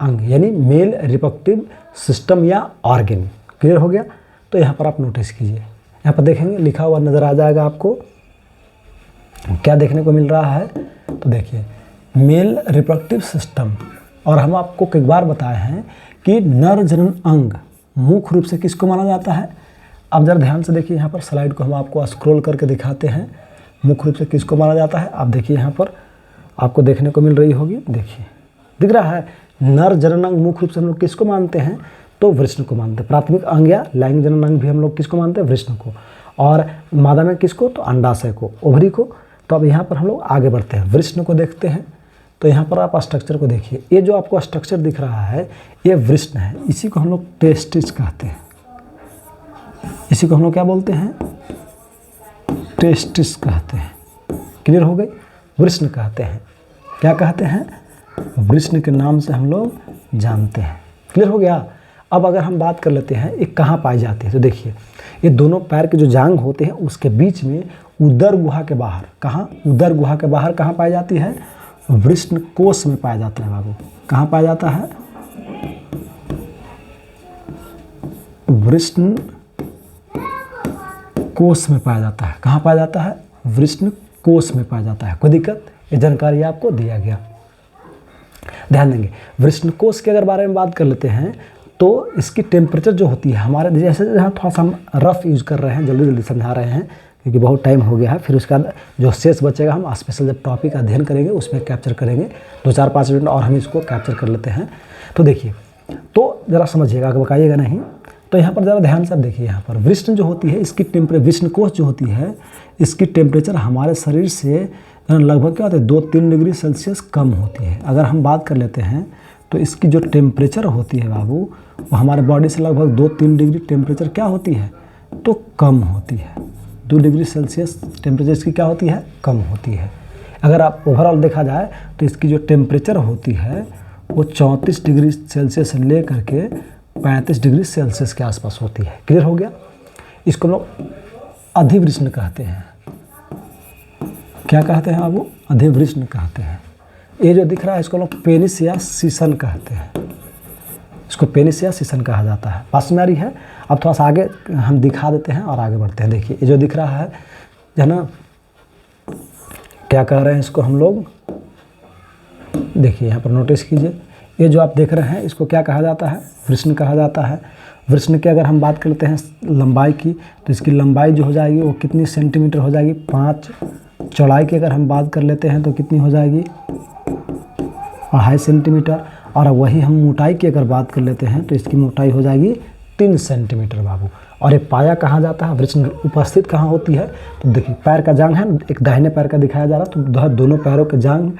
अंग, यानी मेल रिप्रोडक्टिव सिस्टम या ऑर्गन। क्लियर हो गया? तो यहाँ पर आप नोटिस कीजिए, यहाँ पर देखेंगे लिखा हुआ नज़र आ जाएगा आपको, क्या देखने को मिल रहा है। तो देखिए, मेल रिप्रोडक्टिव सिस्टम, और हम आपको कई बार बताए हैं कि नर जनन अंग मुख्य रूप से किसको माना जाता है। अब जरा ध्यान से देखिए, यहाँ पर स्लाइड को हम आपको स्क्रॉल करके दिखाते हैं, मुख्य रूप से किसको माना जाता है। आप देखिए, यहाँ पर आपको देखने को मिल रही होगी, देखिए दिख रहा है, नर जनन अंग मुख्य रूप से हम लोग किसको मानते हैं, तो वृष्ण को मानते हैं। प्राथमिक अंग या लैंगिक जनन अंग भी हम लोग किसको मानते हैं? वृष्ण को। और मादा में किसको? तो अंडाशय को, ओवरी को। तो अब यहाँ पर हम लोग आगे बढ़ते हैं, वृष्ण को देखते हैं। तो यहाँ पर आप स्ट्रक्चर को देखिए, ये जो आपको स्ट्रक्चर दिख रहा है ये वृष्ण है, इसी को हम लोग टेस्टिस कहते हैं। इसी को हम लोग क्या बोलते हैं? टेस्टिस कहते हैं। क्लियर हो गई? वृष्ण कहते हैं। क्या कहते हैं? वृष्ण के नाम से हम लोग जानते हैं। क्लियर हो गया? अब अगर हम बात कर लेते हैं ये कहाँ पाई जाती है, तो देखिए ये दोनों पैर के जो जांघ होते हैं उसके बीच में उदर गुहा के बाहर, कहाँ? उदर गुहा के बाहर कहाँ पाई जाती है? वृष्ण कोश में पाया जाता है बाबू। कहाँ पाया जाता है? वृष्ण कोश में पाया जाता है। कहाँ पाया जाता है? वृष्ण कोश में पाया जाता है। कोई दिक्कत? ये जानकारी आपको दिया गया। ध्यान देंगे, वृष्ण कोश के अगर बारे में बात कर लेते हैं तो इसकी टेम्परेचर जो होती है हमारे, जैसे यहाँ थोड़ा सा हम रफ यूज़ कर रहे हैं, जल्दी जल्दी समझा रहे हैं क्योंकि बहुत टाइम हो गया है। फिर उसके बाद जो शेष बचेगा हम स्पेशल जब टॉपिक अध्ययन करेंगे उसमें कैप्चर करेंगे। 2-4-5 मिनट और हम इसको कैप्चर कर लेते हैं। तो देखिए, तो ज़रा समझिएगा, बकाइएगा नहीं। तो यहाँ पर ज़रा ध्यान से आप देखिए, यहाँ पर वृष्ण जो होती है इसकी वृष्ण कोश जो होती है इसकी टेम्परेचर हमारे शरीर से लगभग क्या होता है? 2-3 डिग्री सेल्सियस कम होती है। अगर हम बात कर लेते हैं तो इसकी जो टेम्परेचर होती है बाबू वो हमारे बॉडी से लगभग 2-3 डिग्री टेम्परेचर क्या होती है? तो कम होती है। 2 डिग्री सेल्सियस टेम्परेचर इसकी क्या होती है? कम होती है। अगर आप ओवरऑल देखा जाए तो इसकी जो टेम्परेचर होती है वो 34 डिग्री सेल्सियस से ले करके 35 डिग्री सेल्सियस के आसपास होती है। क्लियर हो गया? इसको लोग अधिवृष्ण कहते हैं। क्या कहते हैं बाबू? अधिवृष्ण कहते हैं। ये जो दिख रहा है इसको लोग पेनिस या सीसन कहते हैं। इसको पेनिस या सीसन कहा जाता है। पास में आ रही है? अब थोड़ा सा आगे हम दिखा देते हैं और आगे बढ़ते हैं। देखिए ये जो दिख रहा है ना, क्या कह रहे हैं इसको हम लोग? देखिए यहाँ पर नोटिस कीजिए, ये जो आप देख रहे हैं इसको क्या कहा जाता है? वृष्ण कहा जाता है। वृष्ण की अगर हम बात करते हैं लंबाई की तो इसकी लंबाई जो हो जाएगी वो कितनी सेंटीमीटर हो जाएगी? 5। चौड़ाई की अगर हम बात कर लेते हैं तो कितनी हो जाएगी? 2.5 सेंटीमीटर। और वही हम मोटाई की अगर बात कर लेते हैं तो इसकी मोटाई हो जाएगी 3 सेंटीमीटर बाबू। और ये पाया कहाँ जाता है? वृष्ण उपस्थित कहाँ होती है? तो देखिए पैर का जांघ है, एक दाहिने पैर का दिखाया जा रहा है, तो दोनों पैरों के जांघ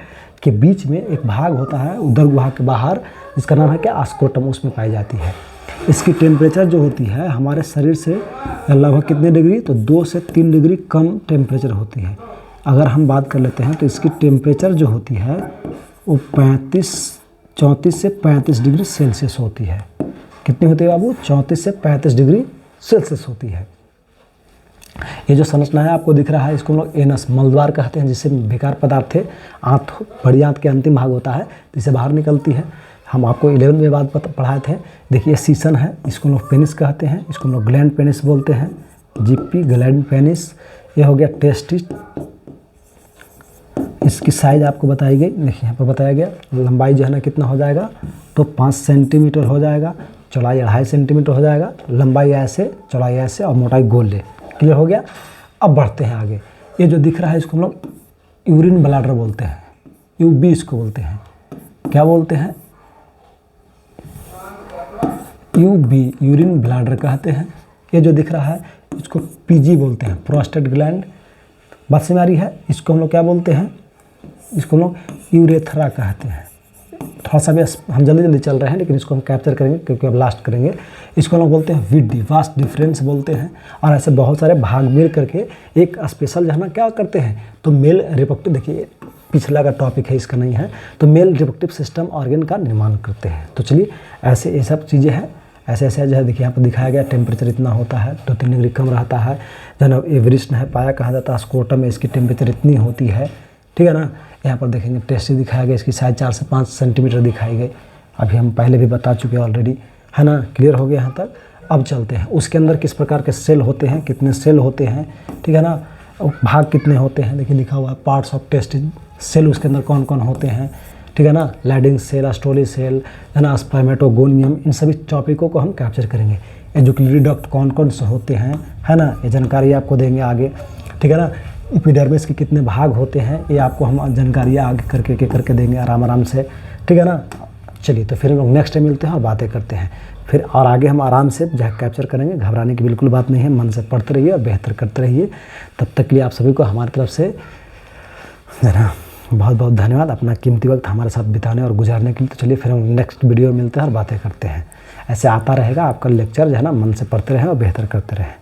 के बीच में एक भाग होता है उदर गुहा के बाहर, जिसका नाम है क्या? आस्कोटम, उसमें पाई जाती है। इसकी टेम्परेचर जो होती है हमारे शरीर से लगभग कितने डिग्री? तो 2 से 3 डिग्री कम टेम्परेचर होती है। अगर हम बात कर लेते हैं तो इसकी टेम्परेचर जो होती है वो 34 से 35 डिग्री सेल्सियस होती है। कितनी होती है बाबू? 34 से 35 डिग्री सेल्सियस होती है। ये जो संरचना है आपको दिख रहा है इसको हम लोग एनस, मलद्वार कहते हैं, जिससे बेकार पदार्थ है आंत, बड़ी आंत के अंतिम भाग होता है जिससे बाहर निकलती है। हम आपको 11वीं में बात पढ़ाए थे। देखिए सीसन है, इसको लोग पेनिस कहते हैं, इसको लोग ग्लैंड पेनिस बोलते हैं। GP gland penis. ये हो गया टेस्टिस। इसकी साइज़ आपको बताई गई, देखिए यहाँ पर बताया गया। लंबाई जो है ना कितना हो जाएगा? तो 5 सेंटीमीटर हो जाएगा। चौड़ाई 2.5 सेंटीमीटर हो जाएगा। लंबाई ऐसे, चौड़ाई ऐसे और मोटाई गोल ले। क्लियर हो गया? अब बढ़ते हैं आगे। ये जो दिख रहा है इसको हम लोग यूरिन ब्लैडर बोलते हैं, यूबी इसको बोलते हैं। क्या बोलते हैं? यूबी, यूरिन ब्लैडर कहते हैं। ये जो दिख रहा है इसको पीजी बोलते हैं, प्रोस्टेट ग्लैंड। बात समझ आ रही है? इसको हम लोग क्या बोलते हैं? इसको हम लोग यूरेथ्रा कहते हैं। थोड़ा सा भी हम जल्दी जल्दी चल रहे हैं लेकिन इसको हम कैप्चर करेंगे क्योंकि अब लास्ट करेंगे। इसको हम लोग बोलते हैं विडी, वास्ट डिफरेंस बोलते हैं। और ऐसे बहुत सारे भाग मिल करके एक स्पेशल जो है ना क्या करते हैं? तो मेल रिप्रोडक्टिव, देखिए पिछला का टॉपिक है इसका नहीं है, तो मेल रिप्रोडक्टिव सिस्टम ऑर्गन का निर्माण करते हैं। तो चलिए ऐसे ये सब चीज़ें हैं, ऐसे ऐसे जो है देखिए यहाँ पर दिखाया गया। टेम्परेचर इतना होता है, 2-3 डिग्री कम रहता है। जो है ये वृष्ण है, पाया कहा जाता है स्क्रोटम में, इसकी टेम्परेचर इतनी होती है। ठीक है ना? यहाँ पर देखेंगे टेस्टी दिखाया गया, इसकी साइज 4 से 5 सेंटीमीटर दिखाई गई। अभी हम पहले भी बता चुके हैं ऑलरेडी, है ना? क्लियर हो गया यहाँ तक। अब चलते हैं उसके अंदर किस प्रकार के सेल होते हैं, कितने सेल होते हैं, ठीक है ना? भाग कितने होते हैं, देखिए लिखा हुआ है पार्ट्स ऑफ टेस्टिस सेल, उसके अंदर कौन कौन होते हैं, ठीक है ना? लैडिंग सेल, एस्टोली सेल, है ना, स्पर्मेटोगोनियम, इन सभी टॉपिकों को हम कैप्चर करेंगे। एजुकेटरी डक्ट कौन कौन से होते हैं, है ना, ये जानकारी आपको देंगे आगे, ठीक है ना? एपिडर्मिस के कितने भाग होते हैं ये आपको हम जानकारी आगे करके देंगे आराम से, ठीक है ना? चलिए तो फिर हम लोग नेक्स्ट टाइम मिलते हैं और बातें करते हैं फिर, और आगे हम आराम से जो है कैप्चर करेंगे। घबराने की बिल्कुल बात नहीं है, मन से पढ़ते रहिए और बेहतर करते रहिए। तब तक के लिए आप सभी को हमारी तरफ से ज़रा बहुत बहुत धन्यवाद, अपना कीमती वक्त हमारे साथ बिताने और गुजारने के लिए। तो चलिए फिर हम नेक्स्ट वीडियो में मिलते हैं और बातें करते हैं। ऐसे आता रहेगा आपका लेक्चर जो है ना, मन से पढ़ते रहें और बेहतर करते रहें।